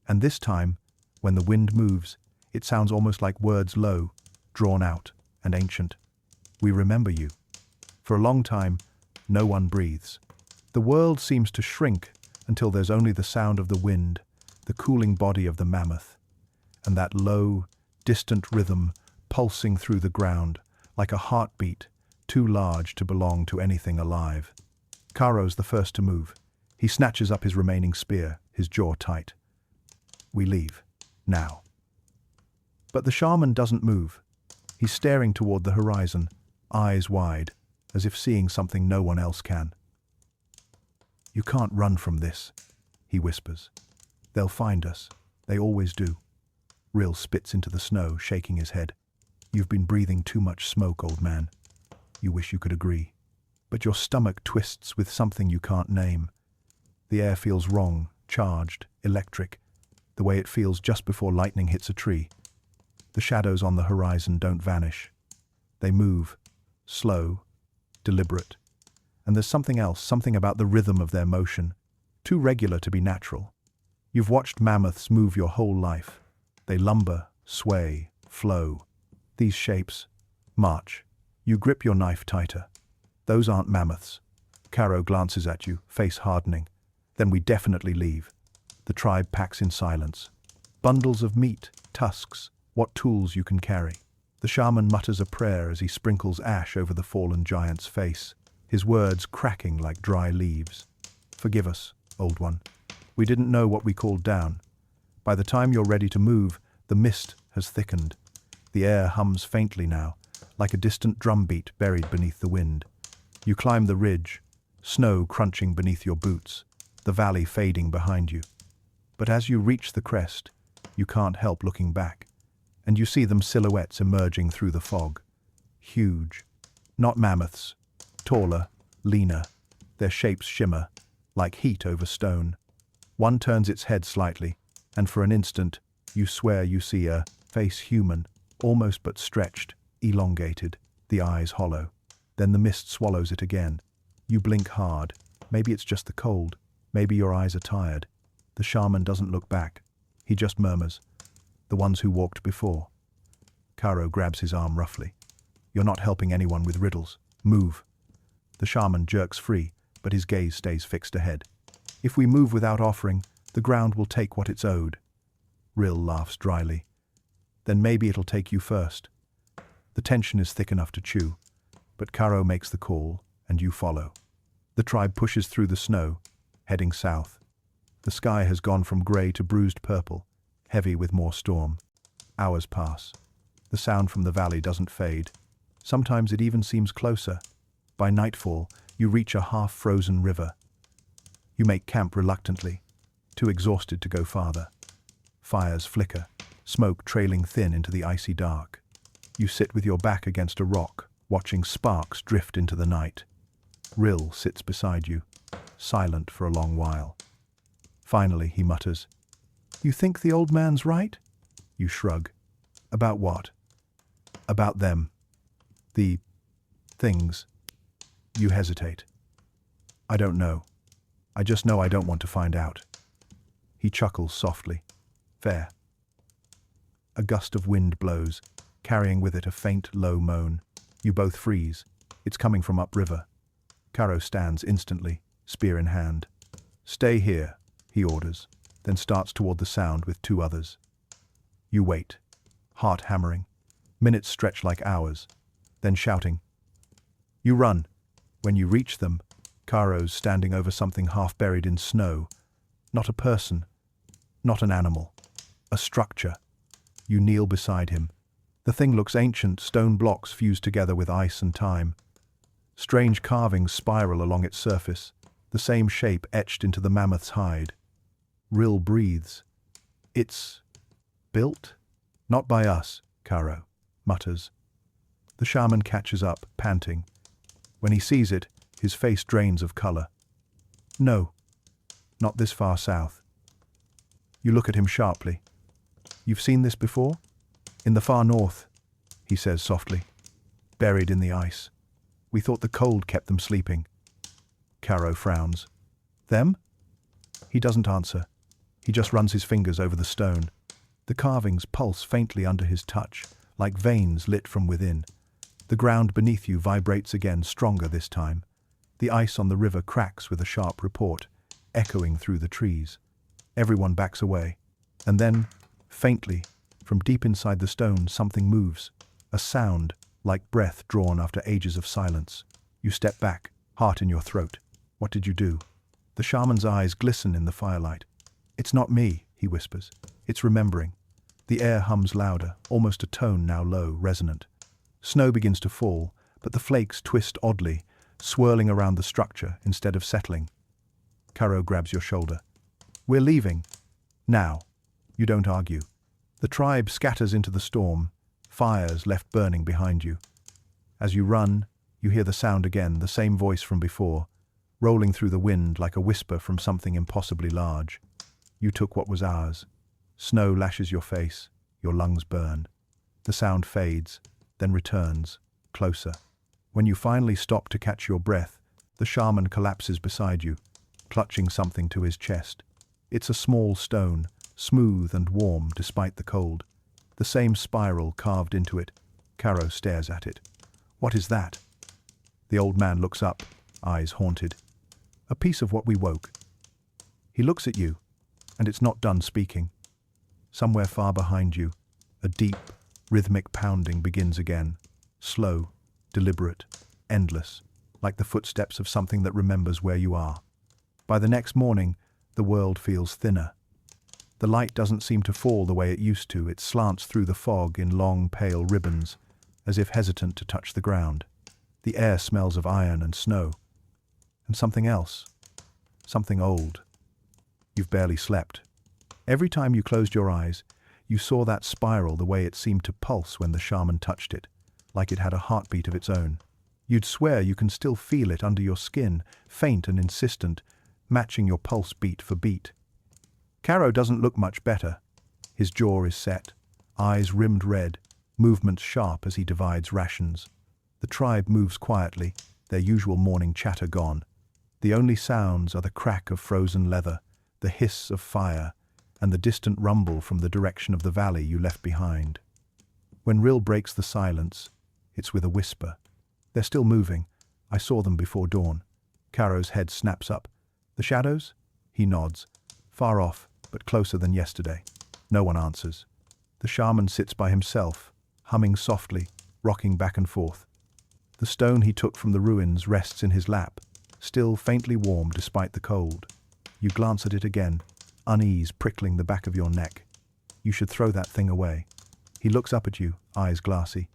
And this time, when the wind moves, it sounds almost like words low, drawn out and ancient. "We remember you." For a long time, no one breathes. The world seems to shrink until there's only the sound of the wind, the cooling body of the mammoth, and that low, distant rhythm pulsing through the ground like a heartbeat too large to belong to anything alive. Karo's the first to move. He snatches up his remaining spear, his jaw tight. "We leave. Now." But the shaman doesn't move. He's staring toward the horizon, eyes wide, as if seeing something no one else can. "You can't run from this," he whispers. "They'll find us. They always do." Rill spits into the snow, shaking his head. "You've been breathing too much smoke, old man." You wish you could agree. But your stomach twists with something you can't name. The air feels wrong, charged, electric, the way it feels just before lightning hits a tree. The shadows on the horizon don't vanish. They move, slow, deliberate. And there's something else, something about the rhythm of their motion, too regular to be natural. You've watched mammoths move your whole life. They lumber, sway, flow. These shapes march. You grip your knife tighter. Those aren't mammoths. Karo glances at you, face hardening. Then we definitely leave. The tribe packs in silence. Bundles of meat, tusks, what tools you can carry. The shaman mutters a prayer as he sprinkles ash over the fallen giant's face, his words cracking like dry leaves. "Forgive us, old one. We didn't know what we called down. By the time you're ready to move, the mist has thickened. The air hums faintly now, like a distant drumbeat buried beneath the wind. You climb the ridge, snow crunching beneath your boots, the valley fading behind you. But as you reach the crest, you can't help looking back, and you see them silhouettes emerging through the fog. Huge. Not mammoths. Taller, leaner. Their shapes shimmer, like heat over stone. One turns its head slightly, and for an instant, you swear you see a face human, almost but stretched, elongated, the eyes hollow. Then the mist swallows it again, You blink hard. Maybe it's just the cold. Maybe your eyes are tired. The shaman doesn't look back. He just murmurs, "The ones who walked before." Caro grabs his arm roughly. "You're not helping anyone with riddles. Move." The shaman jerks free, but his gaze stays fixed ahead. "If we move without offering, the ground will take what it's owed." Rill laughs dryly. "Then maybe it'll take you first." The tension is thick enough to chew, but Caro makes the call, and you follow. The tribe pushes through the snow, heading south. The sky has gone from grey to bruised purple, heavy with more storm. Hours pass. The sound from the valley doesn't fade. Sometimes it even seems closer. By nightfall, you reach a half-frozen river. You make camp reluctantly, too exhausted to go farther. Fires flicker, smoke trailing thin into the icy dark. You sit with your back against a rock, watching sparks drift into the night. Rill sits beside you, silent for a long while. Finally, he mutters, "You think the old man's right?" You shrug. "About what?" "About them. The things." You hesitate. "I don't know. I just know I don't want to find out." He chuckles softly. "Fair." A gust of wind blows, carrying with it a faint, low moan. You both freeze. It's coming from upriver. Caro stands instantly, spear in hand. "Stay here," he orders, then starts toward the sound with two others. You wait, heart hammering. Minutes stretch like hours, then shouting. You run. When you reach them, Caro's standing over something half buried in snow. Not a person, not an animal, a structure. You kneel beside him. The thing looks ancient, stone blocks fused together with ice and time. Strange carvings spiral along its surface, the same shape etched into the mammoth's hide. Rill breathes. "It's built? Not by us," Caro mutters. The shaman catches up, panting. When he sees it, his face drains of color. "No, not this far south." You look at him sharply. "You've seen this before?" "In the far north," he says softly. "Buried in the ice. We thought the cold kept them sleeping." Caro frowns. "Them?" He doesn't answer. He just runs his fingers over the stone. The carvings pulse faintly under his touch, like veins lit from within. The ground beneath you vibrates again, stronger this time. The ice on the river cracks with a sharp report, echoing through the trees. Everyone backs away. And then, faintly, from deep inside the stone, something moves. A sound, like breath drawn after ages of silence. You step back, heart in your throat. What did you do? The shaman's eyes glisten in the firelight. "It's not me," he whispers. "It's remembering." The air hums louder, almost a tone now low, resonant. Snow begins to fall, but the flakes twist oddly, swirling around the structure instead of settling. Caro grabs your shoulder. "We're leaving. Now." You don't argue. The tribe scatters into the storm, fires left burning behind you. As you run, you hear the sound again, the same voice from before, rolling through the wind like a whisper from something impossibly large. You took what was ours. Snow lashes your face, your lungs burn. The sound fades, then returns, closer. When you finally stop to catch your breath, the shaman collapses beside you, clutching something to his chest. It's a small stone, smooth and warm despite the cold. The same spiral carved into it. Caro stares at it. "What is that?" The old man looks up, eyes haunted. "A piece of what we woke." He looks at you, and it's not done speaking. Somewhere far behind you, a deep, rhythmic pounding begins again. Slow, deliberate, endless, like the footsteps of something that remembers where you are. By the next morning, the world feels thinner. The light doesn't seem to fall the way it used to. It slants through the fog in long, pale ribbons, as if hesitant to touch the ground. The air smells of iron and snow. And something else. Something old. You've barely slept. Every time you closed your eyes, you saw that spiral the way it seemed to pulse when the shaman touched it, like it had a heartbeat of its own. You'd swear you can still feel it under your skin, faint and insistent, matching your pulse beat for beat. Caro doesn't look much better. His jaw is set, eyes rimmed red, movements sharp as he divides rations. The tribe moves quietly, their usual morning chatter gone. The only sounds are the crack of frozen leather, the hiss of fire, and the distant rumble from the direction of the valley you left behind. When Rill breaks the silence, it's with a whisper. They're still moving. I saw them before dawn. Caro's head snaps up. The shadows? He nods. Far off, but closer than yesterday. No one answers. The shaman sits by himself, humming softly, rocking back and forth. The stone he took from the ruins rests in his lap, still faintly warm despite the cold. You glance at it again, unease prickling the back of your neck. You should throw that thing away. He looks up at you, eyes glassy.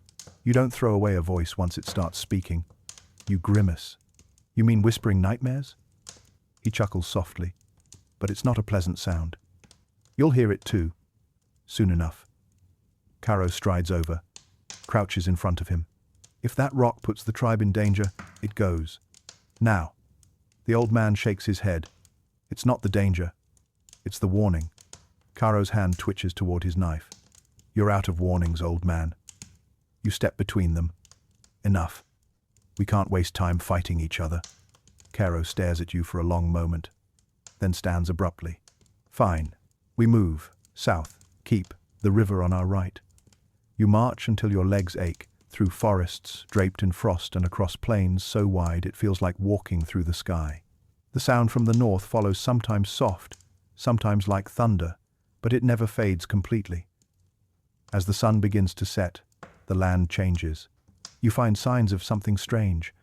You don't throw away a voice once it starts speaking. You grimace. You mean whispering nightmares? He chuckles softly, but it's not a pleasant sound. You'll hear it too, soon enough. Caro strides over, crouches in front of him. If that rock puts the tribe in danger, it goes. Now. The old man shakes his head. It's not the danger. It's the warning. Caro's hand twitches toward his knife. You're out of warnings, old man. You step between them. Enough. We can't waste time fighting each other. Caro stares at you for a long moment, then stands abruptly. Fine. We move. South. Keep the river on our right. You march until your legs ache, through forests draped in frost and across plains so wide it feels like walking through the sky. The sound from the north follows, sometimes soft, sometimes like thunder, but it never fades completely. As the sun begins to set, the land changes. You find signs of something strange.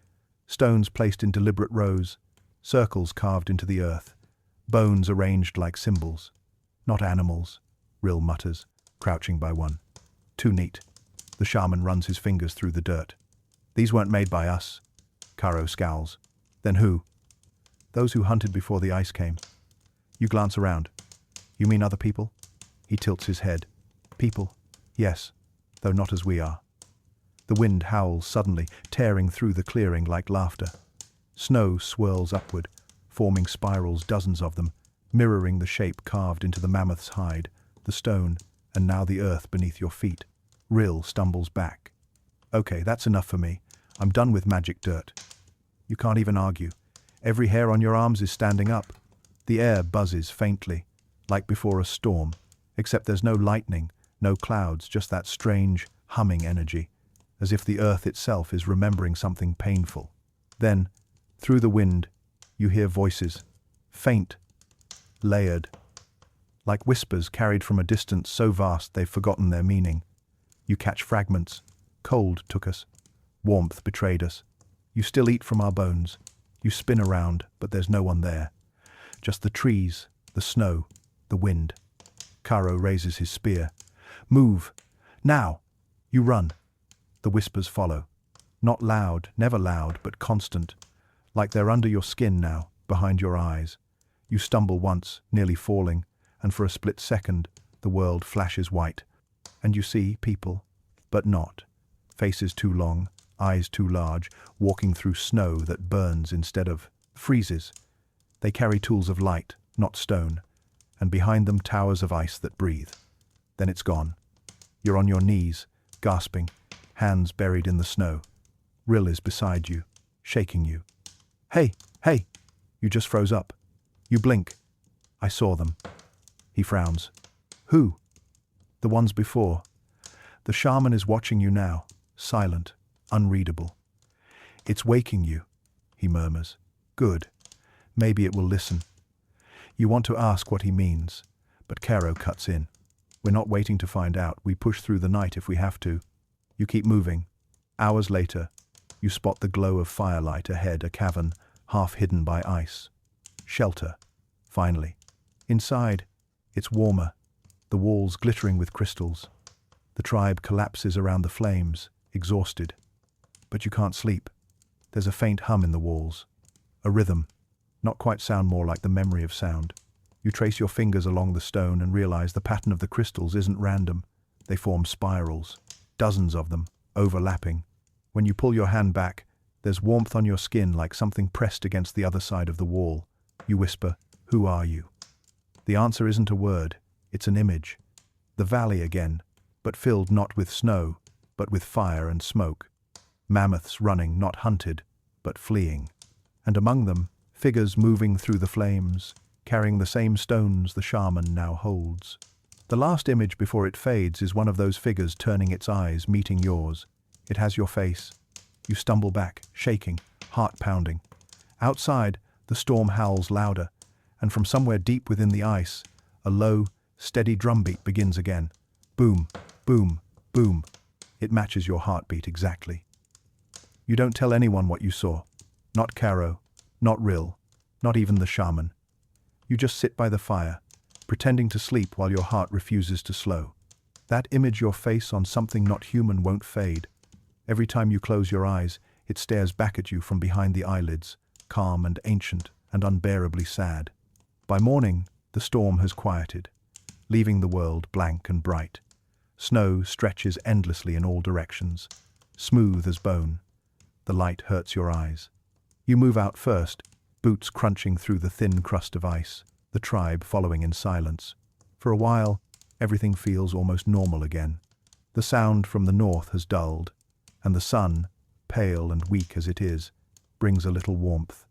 Stones placed in deliberate rows, circles carved into the earth, bones arranged like symbols. Not animals, Rill mutters, crouching by one. Too neat. The shaman runs his fingers through the dirt. These weren't made by us. Caro scowls. Then who? Those who hunted before the ice came. You glance around. You mean other people? He tilts his head. People, yes, though not as we are. The wind howls suddenly, tearing through the clearing like laughter. Snow swirls upward, forming spirals, dozens of them, mirroring the shape carved into the mammoth's hide, the stone, and now the earth beneath your feet. Rill stumbles back. Okay, that's enough for me. I'm done with magic dirt. You can't even argue. Every hair on your arms is standing up. The air buzzes faintly, like before a storm, except there's no lightning, no clouds, just that strange, humming energy, as if the earth itself is remembering something painful. Then, through the wind, you hear voices, faint, layered, like whispers carried from a distance so vast they've forgotten their meaning. You catch fragments. Cold took us. Warmth betrayed us. You still eat from our bones. You spin around, but there's no one there. Just the trees, the snow, the wind. Caro raises his spear. Move! Now! You run. The whispers follow. Not loud, never loud, but constant. Like they're under your skin now, behind your eyes. You stumble once, nearly falling, and for a split second, the world flashes white. And you see people, but not. Faces too long, eyes too large, walking through snow that burns instead of freezes. They carry tools of light, not stone, and behind them towers of ice that breathe. Then it's gone. You're on your knees, gasping, hands buried in the snow. Rill is beside you, shaking you. Hey, hey! You just froze up. You blink. I saw them. He frowns. Who? The ones before. The shaman is watching you now, silent, unreadable. It's waking you, he murmurs. Good. Maybe it will listen. You want to ask what he means, but Caro cuts in. We're not waiting to find out. We push through the night if we have to. You keep moving. Hours later, you spot the glow of firelight ahead, a cavern, half hidden by ice. Shelter, finally. Inside, it's warmer, the walls glittering with crystals. The tribe collapses around the flames, exhausted. But you can't sleep. There's a faint hum in the walls. A rhythm, not quite sound, more like the memory of sound. You trace your fingers along the stone and realize the pattern of the crystals isn't random. They form spirals, dozens of them, overlapping. When you pull your hand back, there's warmth on your skin like something pressed against the other side of the wall. You whisper, "Who are you?" The answer isn't a word, it's an image. The valley again, but filled not with snow, but with fire and smoke. Mammoths running, not hunted, but fleeing. And among them, figures moving through the flames, carrying the same stones the shaman now holds. The last image before it fades is one of those figures turning its eyes, meeting yours. It has your face. You stumble back, shaking, heart pounding. Outside, the storm howls louder, and from somewhere deep within the ice, a low, steady drumbeat begins again. Boom, boom, boom. It matches your heartbeat exactly. You don't tell anyone what you saw. Not Caro, not Rill, not even the shaman. You just sit by the fire, pretending to sleep while your heart refuses to slow. That image your face on something not human won't fade. Every time you close your eyes, it stares back at you from behind the eyelids, calm and ancient and unbearably sad. By morning, the storm has quieted, leaving the world blank and bright. Snow stretches endlessly in all directions, smooth as bone. The light hurts your eyes. You move out first, boots crunching through the thin crust of ice, the tribe following in silence. For a while, everything feels almost normal again. The sound from the north has dulled, and the sun, pale and weak as it is, brings a little warmth.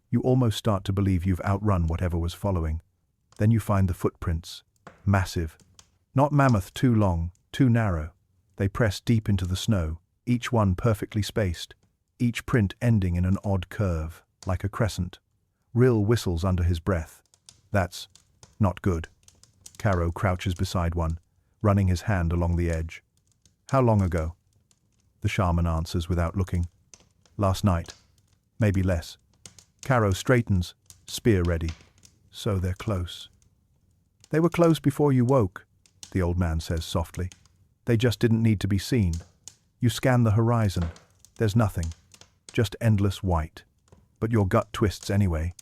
You almost start to believe you've outrun whatever was following. Then you find the footprints, massive. Not mammoth too long, too narrow. They press deep into the snow, each one perfectly spaced, each print ending in an odd curve, like a crescent. Rill whistles under his breath. That's not good. Caro crouches beside one, running his hand along the edge. How long ago? The shaman answers without looking. Last night. Maybe less. Caro straightens, spear ready. So they're close. They were close before you woke, the old man says softly. They just didn't need to be seen. You scan the horizon. There's nothing. Just endless white. But your gut twists anyway.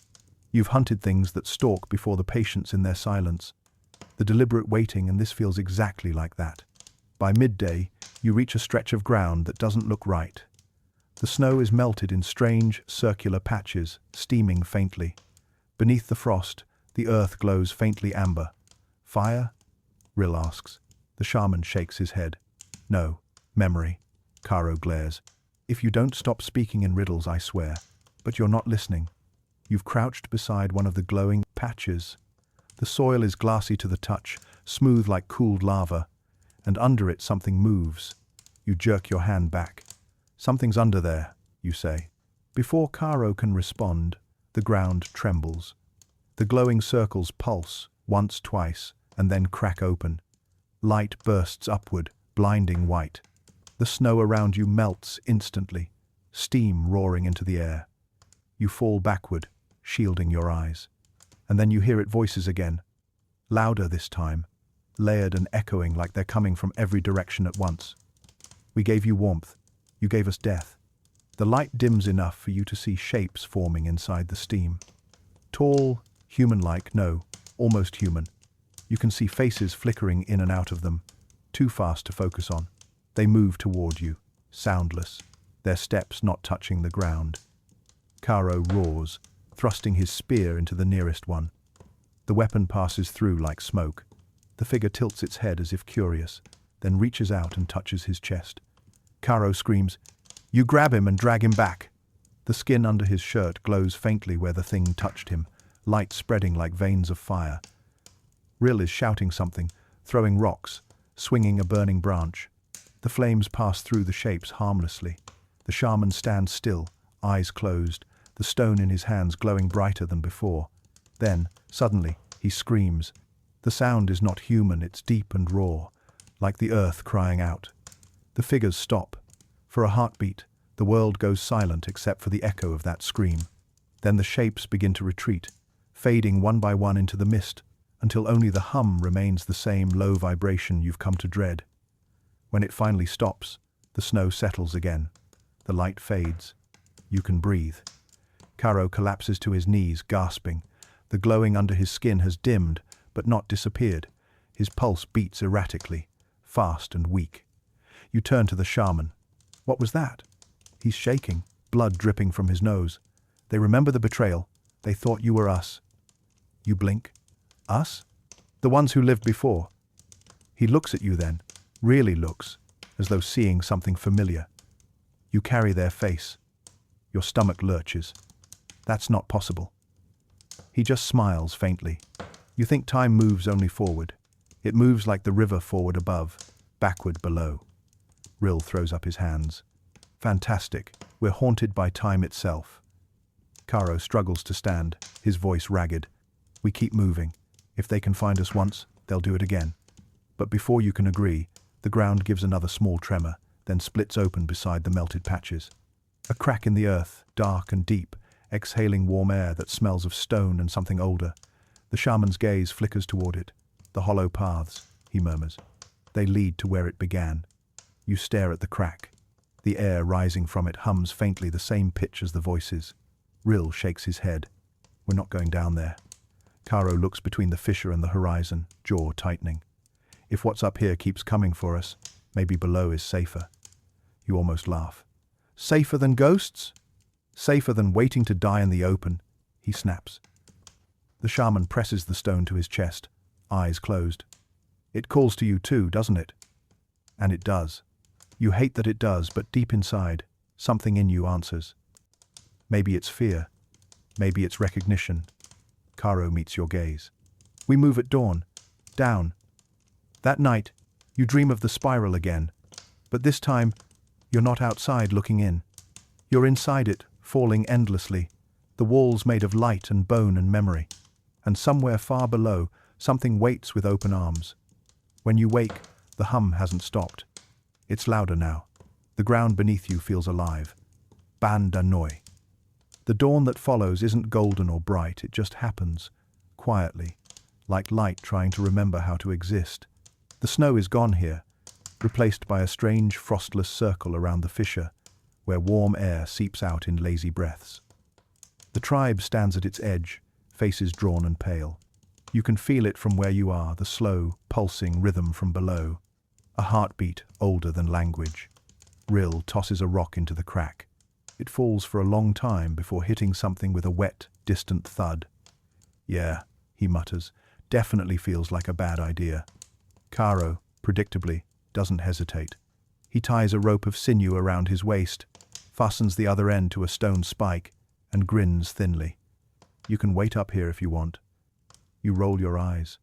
You've hunted things that stalk before the patience in their silence. The deliberate waiting, and this feels exactly like that. By midday, you reach a stretch of ground that doesn't look right. The snow is melted in strange, circular patches, steaming faintly. Beneath the frost, the earth glows faintly amber. Fire? Rill asks. The shaman shakes his head. No, memory. Caro glares. If you don't stop speaking in riddles, I swear. But you're not listening. You've crouched beside one of the glowing patches. The soil is glassy to the touch, smooth like cooled lava, and under it something moves. You jerk your hand back. Something's under there, you say. Before Caro can respond, the ground trembles. The glowing circles pulse, once, twice, and then crack open. Light bursts upward, blinding white. The snow around you melts instantly, steam roaring into the air. You fall backward, shielding your eyes. And then you hear it voices again, louder this time, layered and echoing like they're coming from every direction at once. We gave you warmth. You gave us death. The light dims enough for you to see shapes forming inside the steam. Tall, human-like, no, almost human. You can see faces flickering in and out of them, too fast to focus on. They move toward you, soundless, their steps not touching the ground. Caro roars, thrusting his spear into the nearest one. The weapon passes through like smoke. The figure tilts its head as if curious, then reaches out and touches his chest. Caro screams, "You grab him and drag him back." The skin under his shirt glows faintly where the thing touched him, light spreading like veins of fire. Rill is shouting something, throwing rocks, swinging a burning branch. The flames pass through the shapes harmlessly. The shaman stands still, eyes closed, the stone in his hands glowing brighter than before. Then, suddenly, he screams. The sound is not human, it's deep and raw, like the earth crying out. The figures stop. For a heartbeat, the world goes silent except for the echo of that scream. Then the shapes begin to retreat, fading one by one into the mist, until only the hum remains the same low vibration you've come to dread. When it finally stops, the snow settles again. The light fades. You can breathe. Caro collapses to his knees, gasping. The glowing under his skin has dimmed, but not disappeared. His pulse beats erratically, fast and weak. You turn to the shaman. What was that? He's shaking, blood dripping from his nose. They remember the betrayal. They thought you were us. You blink. Us? The ones who lived before. He looks at you then, really looks, as though seeing something familiar. You carry their face. Your stomach lurches. That's not possible. He just smiles faintly. You think time moves only forward. It moves like the river forward above, backward below. Rill throws up his hands. Fantastic. We're haunted by time itself. Caro struggles to stand, his voice ragged. We keep moving. If they can find us once, they'll do it again. But before you can agree, the ground gives another small tremor, then splits open beside the melted patches. A crack in the earth, dark and deep, exhaling warm air that smells of stone and something older. The shaman's gaze flickers toward it. The hollow paths, he murmurs. They lead to where it began. You stare at the crack. The air rising from it hums faintly the same pitch as the voices. Rill shakes his head. We're not going down there. Caro looks between the fissure and the horizon, jaw tightening. If what's up here keeps coming for us, maybe below is safer. You almost laugh. Safer than ghosts? Safer than waiting to die in the open, he snaps. The shaman presses the stone to his chest, eyes closed. It calls to you too, doesn't it? And it does. You hate that it does, but deep inside, something in you answers. Maybe it's fear. Maybe it's recognition. Caro meets your gaze. We move at dawn. Down. That night, you dream of the spiral again. But this time, you're not outside looking in. You're inside it, falling endlessly. The walls made of light and bone and memory. And somewhere far below, something waits with open arms. When you wake, the hum hasn't stopped. It's louder now. The ground beneath you feels alive. Ban da noi. The dawn that follows isn't golden or bright, it just happens, quietly, like light trying to remember how to exist. The snow is gone here, replaced by a strange frostless circle around the fissure, where warm air seeps out in lazy breaths. The tribe stands at its edge, faces drawn and pale. You can feel it from where you are, the slow, pulsing rhythm from below. A heartbeat older than language. Rill tosses a rock into the crack. It falls for a long time before hitting something with a wet, distant thud. Yeah, he mutters, definitely feels like a bad idea. Caro, predictably, doesn't hesitate. He ties a rope of sinew around his waist, fastens the other end to a stone spike, and grins thinly. You can wait up here if you want. You roll your eyes.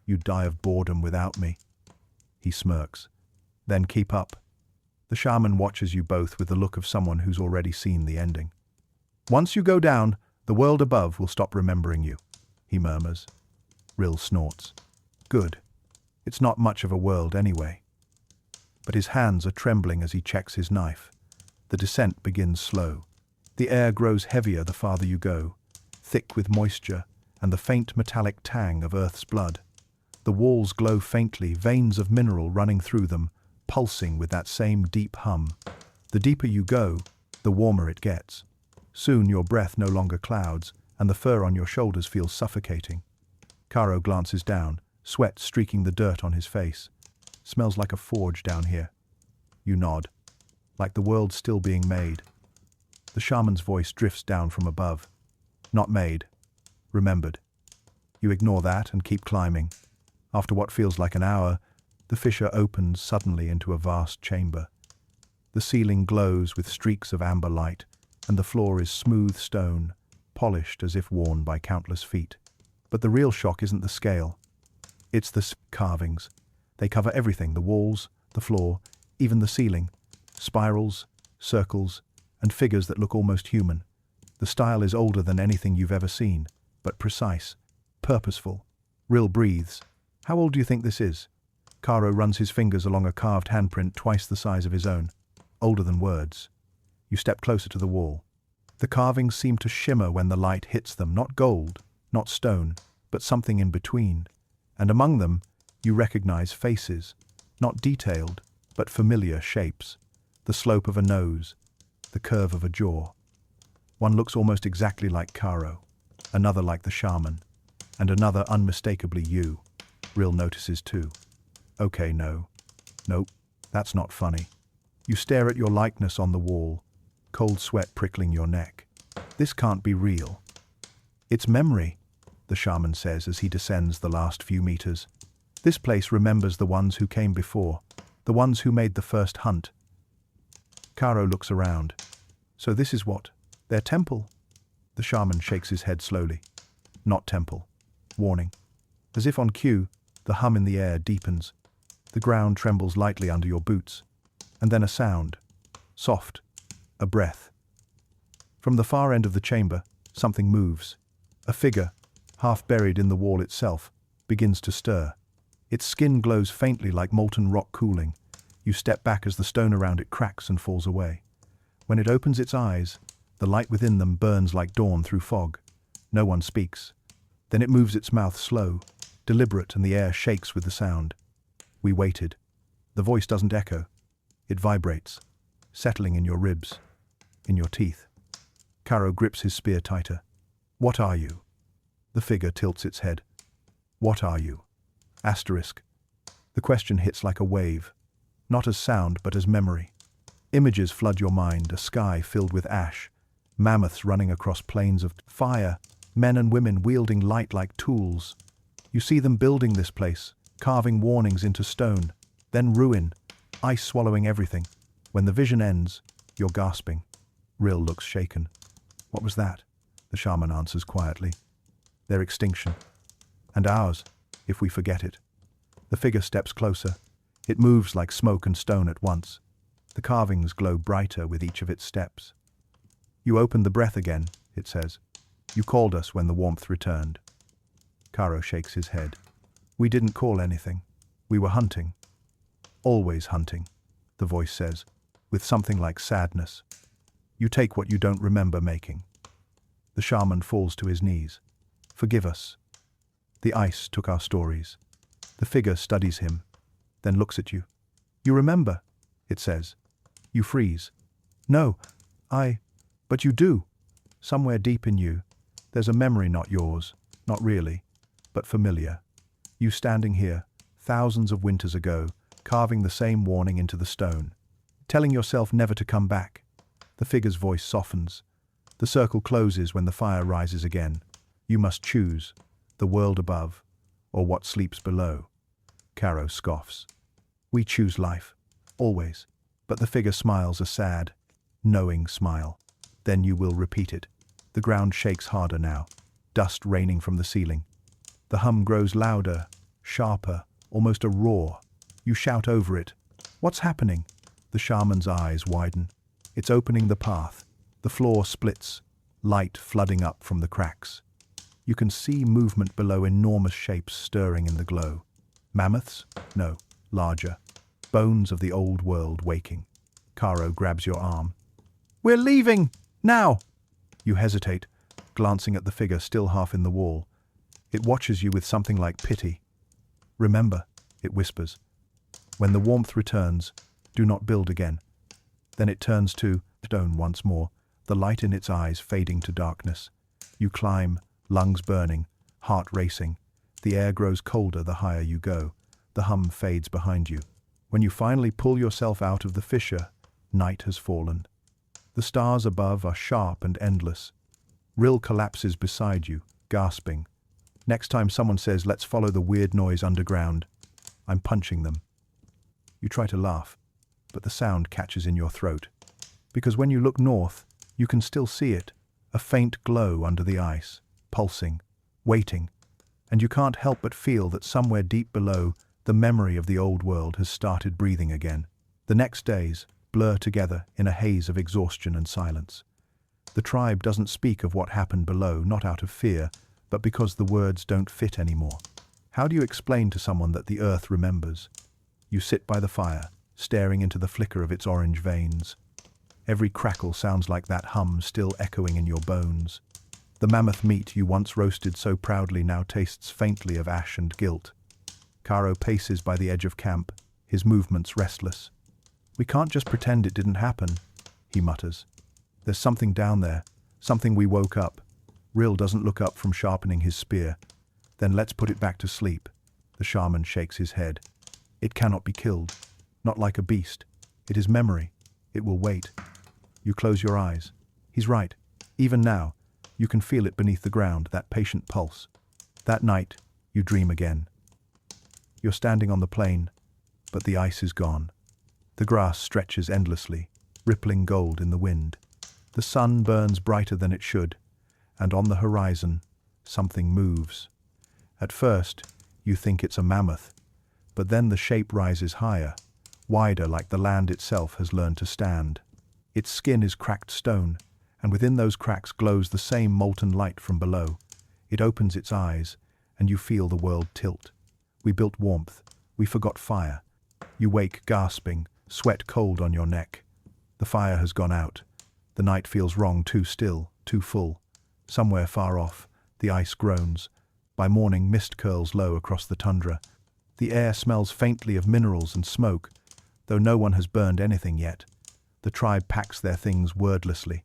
You'd die of boredom without me. He smirks. Then keep up. The shaman watches you both with the look of someone who's already seen the ending. Once you go down, the world above will stop remembering you, he murmurs. Rill snorts. Good. It's not much of a world anyway. But his hands are trembling as he checks his knife. The descent begins slow. The air grows heavier the farther you go, thick with moisture and the faint metallic tang of Earth's blood. The walls glow faintly, veins of mineral running through them, pulsing with that same deep hum. The deeper you go, the warmer it gets. Soon your breath no longer clouds, and the fur on your shoulders feels suffocating. Caro glances down, sweat streaking the dirt on his face. Smells like a forge down here. You nod, like the world's still being made. The shaman's voice drifts down from above. Not made. Remembered. You ignore that and keep climbing. After what feels like an hour, the fissure opens suddenly into a vast chamber. The ceiling glows with streaks of amber light, and the floor is smooth stone, polished as if worn by countless feet. But the real shock isn't the scale. It's the carvings. They cover everything, the walls, the floor, even the ceiling. Spirals, circles, and figures that look almost human. The style is older than anything you've ever seen, but precise, purposeful. Rill breathes. How old do you think this is? Caro runs his fingers along a carved handprint twice the size of his own. Older than words. You step closer to the wall. The carvings seem to shimmer when the light hits them, not gold, not stone, but something in between. And among them, you recognize faces, not detailed, but familiar shapes. The slope of a nose, the curve of a jaw. One looks almost exactly like Caro, another like the shaman, and another unmistakably you. Rill notices too. Okay, no. Nope, that's not funny. You stare at your likeness on the wall, cold sweat prickling your neck. This can't be real. It's memory, the shaman says as he descends the last few meters. This place remembers the ones who came before, the ones who made the first hunt. Caro looks around. So this is what Their temple. The shaman shakes his head slowly. Not temple. Warning. As if on cue, the hum in the air deepens. The ground trembles lightly under your boots. And then a sound. Soft. A breath. From the far end of the chamber, something moves. A figure, half buried in the wall itself, begins to stir. Its skin glows faintly like molten rock cooling. You step back as the stone around it cracks and falls away. When it opens its eyes, the light within them burns like dawn through fog. No one speaks. Then it moves its mouth slow, deliberate, and the air shakes with the sound. We waited. The voice doesn't echo. It vibrates, settling in your ribs, in your teeth. Caro grips his spear tighter. What are you? The figure tilts its head. What are you? Asterisk. The question hits like a wave, not as sound but as memory. Images flood your mind, a sky filled with ash, mammoths running across plains of fire, men and women wielding light like tools. You see them building this place, carving warnings into stone, then ruin, ice swallowing everything. When the vision ends, you're gasping. Rill looks shaken. What was that? The shaman answers quietly. Their extinction. And ours, if we forget it. The figure steps closer. It moves like smoke and stone at once. The carvings glow brighter with each of its steps. You opened the breath again, it says. You called us when the warmth returned. Caro shakes his head. We didn't call anything. We were hunting. Always hunting, the voice says, with something like sadness. You take what you don't remember making. The shaman falls to his knees. Forgive us. The ice took our stories. The figure studies him, then looks at you. You remember, it says. You freeze. No, but you do. Somewhere deep in you, there's a memory not yours, not really, but familiar. You standing here, thousands of winters ago, carving the same warning into the stone, telling yourself never to come back. The figure's voice softens. The circle closes when the fire rises again. You must choose, the world above, or what sleeps below. Caro scoffs. We choose life, always. But the figure smiles a sad, knowing smile. Then you will repeat it. The ground shakes harder now, dust raining from the ceiling. The hum grows louder, sharper, almost a roar. You shout over it. What's happening? The shaman's eyes widen. It's opening the path. The floor splits, light flooding up from the cracks. You can see movement below, enormous shapes stirring in the glow. Mammoths? No, larger. Bones of the old world waking. Caro grabs your arm. We're leaving! Now! You hesitate, glancing at the figure still half in the wall. It watches you with something like pity. Remember, it whispers. When the warmth returns, do not build again. Then it turns to stone once more, the light in its eyes fading to darkness. You climb, lungs burning, heart racing. The air grows colder the higher you go. The hum fades behind you. When you finally pull yourself out of the fissure, night has fallen. The stars above are sharp and endless. Rill collapses beside you, gasping. Next time someone says, let's follow the weird noise underground, I'm punching them. You try to laugh, but the sound catches in your throat. Because when you look north, you can still see it, a faint glow under the ice, pulsing, waiting, and you can't help but feel that somewhere deep below, the memory of the old world has started breathing again. The next days blur together in a haze of exhaustion and silence. The tribe doesn't speak of what happened below, not out of fear, but because the words don't fit anymore. How do you explain to someone that the earth remembers? You sit by the fire, staring into the flicker of its orange veins. Every crackle sounds like that hum still echoing in your bones. The mammoth meat you once roasted so proudly now tastes faintly of ash and guilt. Caro paces by the edge of camp, his movements restless. We can't just pretend it didn't happen, he mutters. There's something down there, something we woke up. Rill doesn't look up from sharpening his spear. Then let's put it back to sleep. The shaman shakes his head. It cannot be killed, not like a beast. It is memory. It will wait. You close your eyes. He's right. Even now, you can feel it beneath the ground, that patient pulse. That night, you dream again. You're standing on the plain, but the ice is gone. The grass stretches endlessly, rippling gold in the wind. The sun burns brighter than it should, and on the horizon, something moves. At first, you think it's a mammoth, but then the shape rises higher, wider like the land itself has learned to stand. Its skin is cracked stone, and within those cracks glows the same molten light from below. It opens its eyes, and you feel the world tilt. We built warmth. We forgot fire. You wake gasping, sweat cold on your neck. The fire has gone out. The night feels wrong, too still, too full. Somewhere far off, the ice groans. By morning, mist curls low across the tundra. The air smells faintly of minerals and smoke, though no one has burned anything yet. The tribe packs their things wordlessly.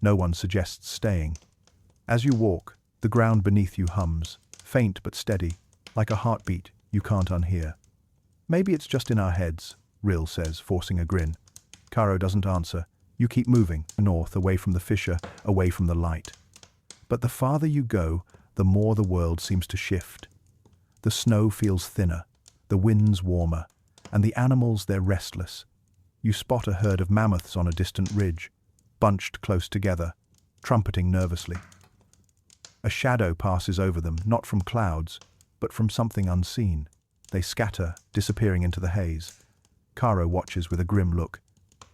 No one suggests staying. As you walk, the ground beneath you hums, faint but steady, like a heartbeat you can't unhear. Maybe it's just in our heads, Rill says, forcing a grin. Caro doesn't answer. You keep moving, north, away from the fissure, away from the light. But the farther you go, the more the world seems to shift. The snow feels thinner, the winds warmer, and the animals, they're restless. You spot a herd of mammoths on a distant ridge, bunched close together, trumpeting nervously. A shadow passes over them, not from clouds, but from something unseen. They scatter, disappearing into the haze. Caro watches with a grim look.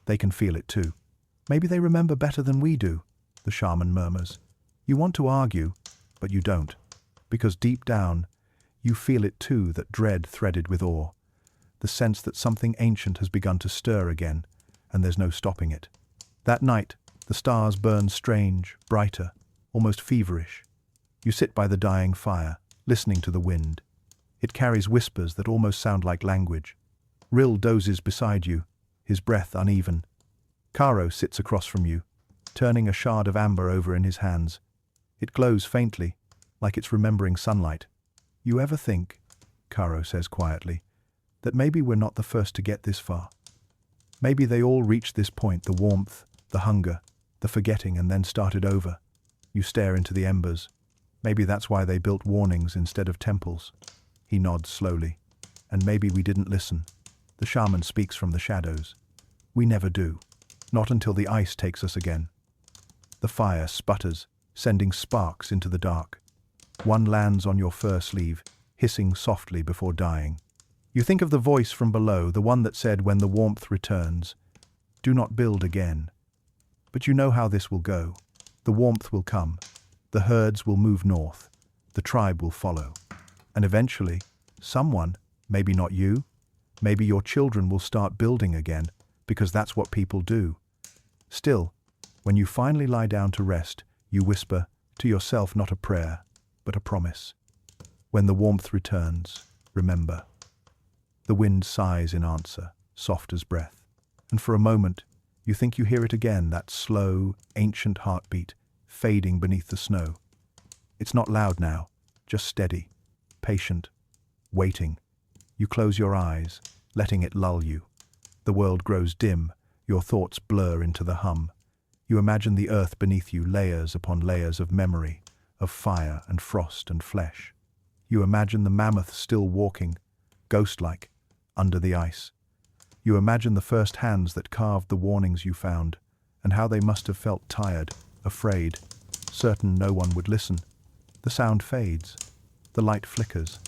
They can feel it too. Maybe they remember better than we do, the shaman murmurs. You want to argue, but you don't, because deep down, you feel it too, that dread threaded with awe. The sense that something ancient has begun to stir again, and there's no stopping it. That night, the stars burn strange, brighter, almost feverish. You sit by the dying fire, listening to the wind. It carries whispers that almost sound like language. Rill dozes beside you, his breath uneven. Caro sits across from you, turning a shard of amber over in his hands. It glows faintly, like it's remembering sunlight. You ever think, Caro says quietly, that maybe we're not the first to get this far? Maybe they all reached this point, the warmth, the hunger, the forgetting, and then started over. You stare into the embers. Maybe that's why they built warnings instead of temples. He nods slowly. And maybe we didn't listen. The shaman speaks from the shadows. We never do. Not until the ice takes us again. The fire sputters, sending sparks into the dark. One lands on your fur sleeve, hissing softly before dying. You think of the voice from below, the one that said when the warmth returns, do not build again. But you know how this will go. The warmth will come. The herds will move north. The tribe will follow. And eventually, someone, maybe not you, maybe your children will start building again, because that's what people do. Still, when you finally lie down to rest, you whisper to yourself not a prayer, but a promise. When the warmth returns, remember. The wind sighs in answer, soft as breath. And for a moment, you think you hear it again, that slow, ancient heartbeat, fading beneath the snow. It's not loud now, just steady, patient, waiting. You close your eyes, letting it lull you. The world grows dim, your thoughts blur into the hum. You imagine the earth beneath you, layers upon layers of memory, of fire and frost and flesh. You imagine the mammoth still walking, ghost-like, under the ice. You imagine the first hands that carved the warnings you found, and how they must have felt tired, afraid, certain no one would listen. The sound fades, the light flickers,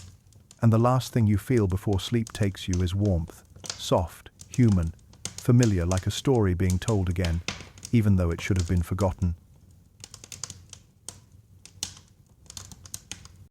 and the last thing you feel before sleep takes you is warmth, soft, human, familiar, like a story being told again, even though it should have been forgotten.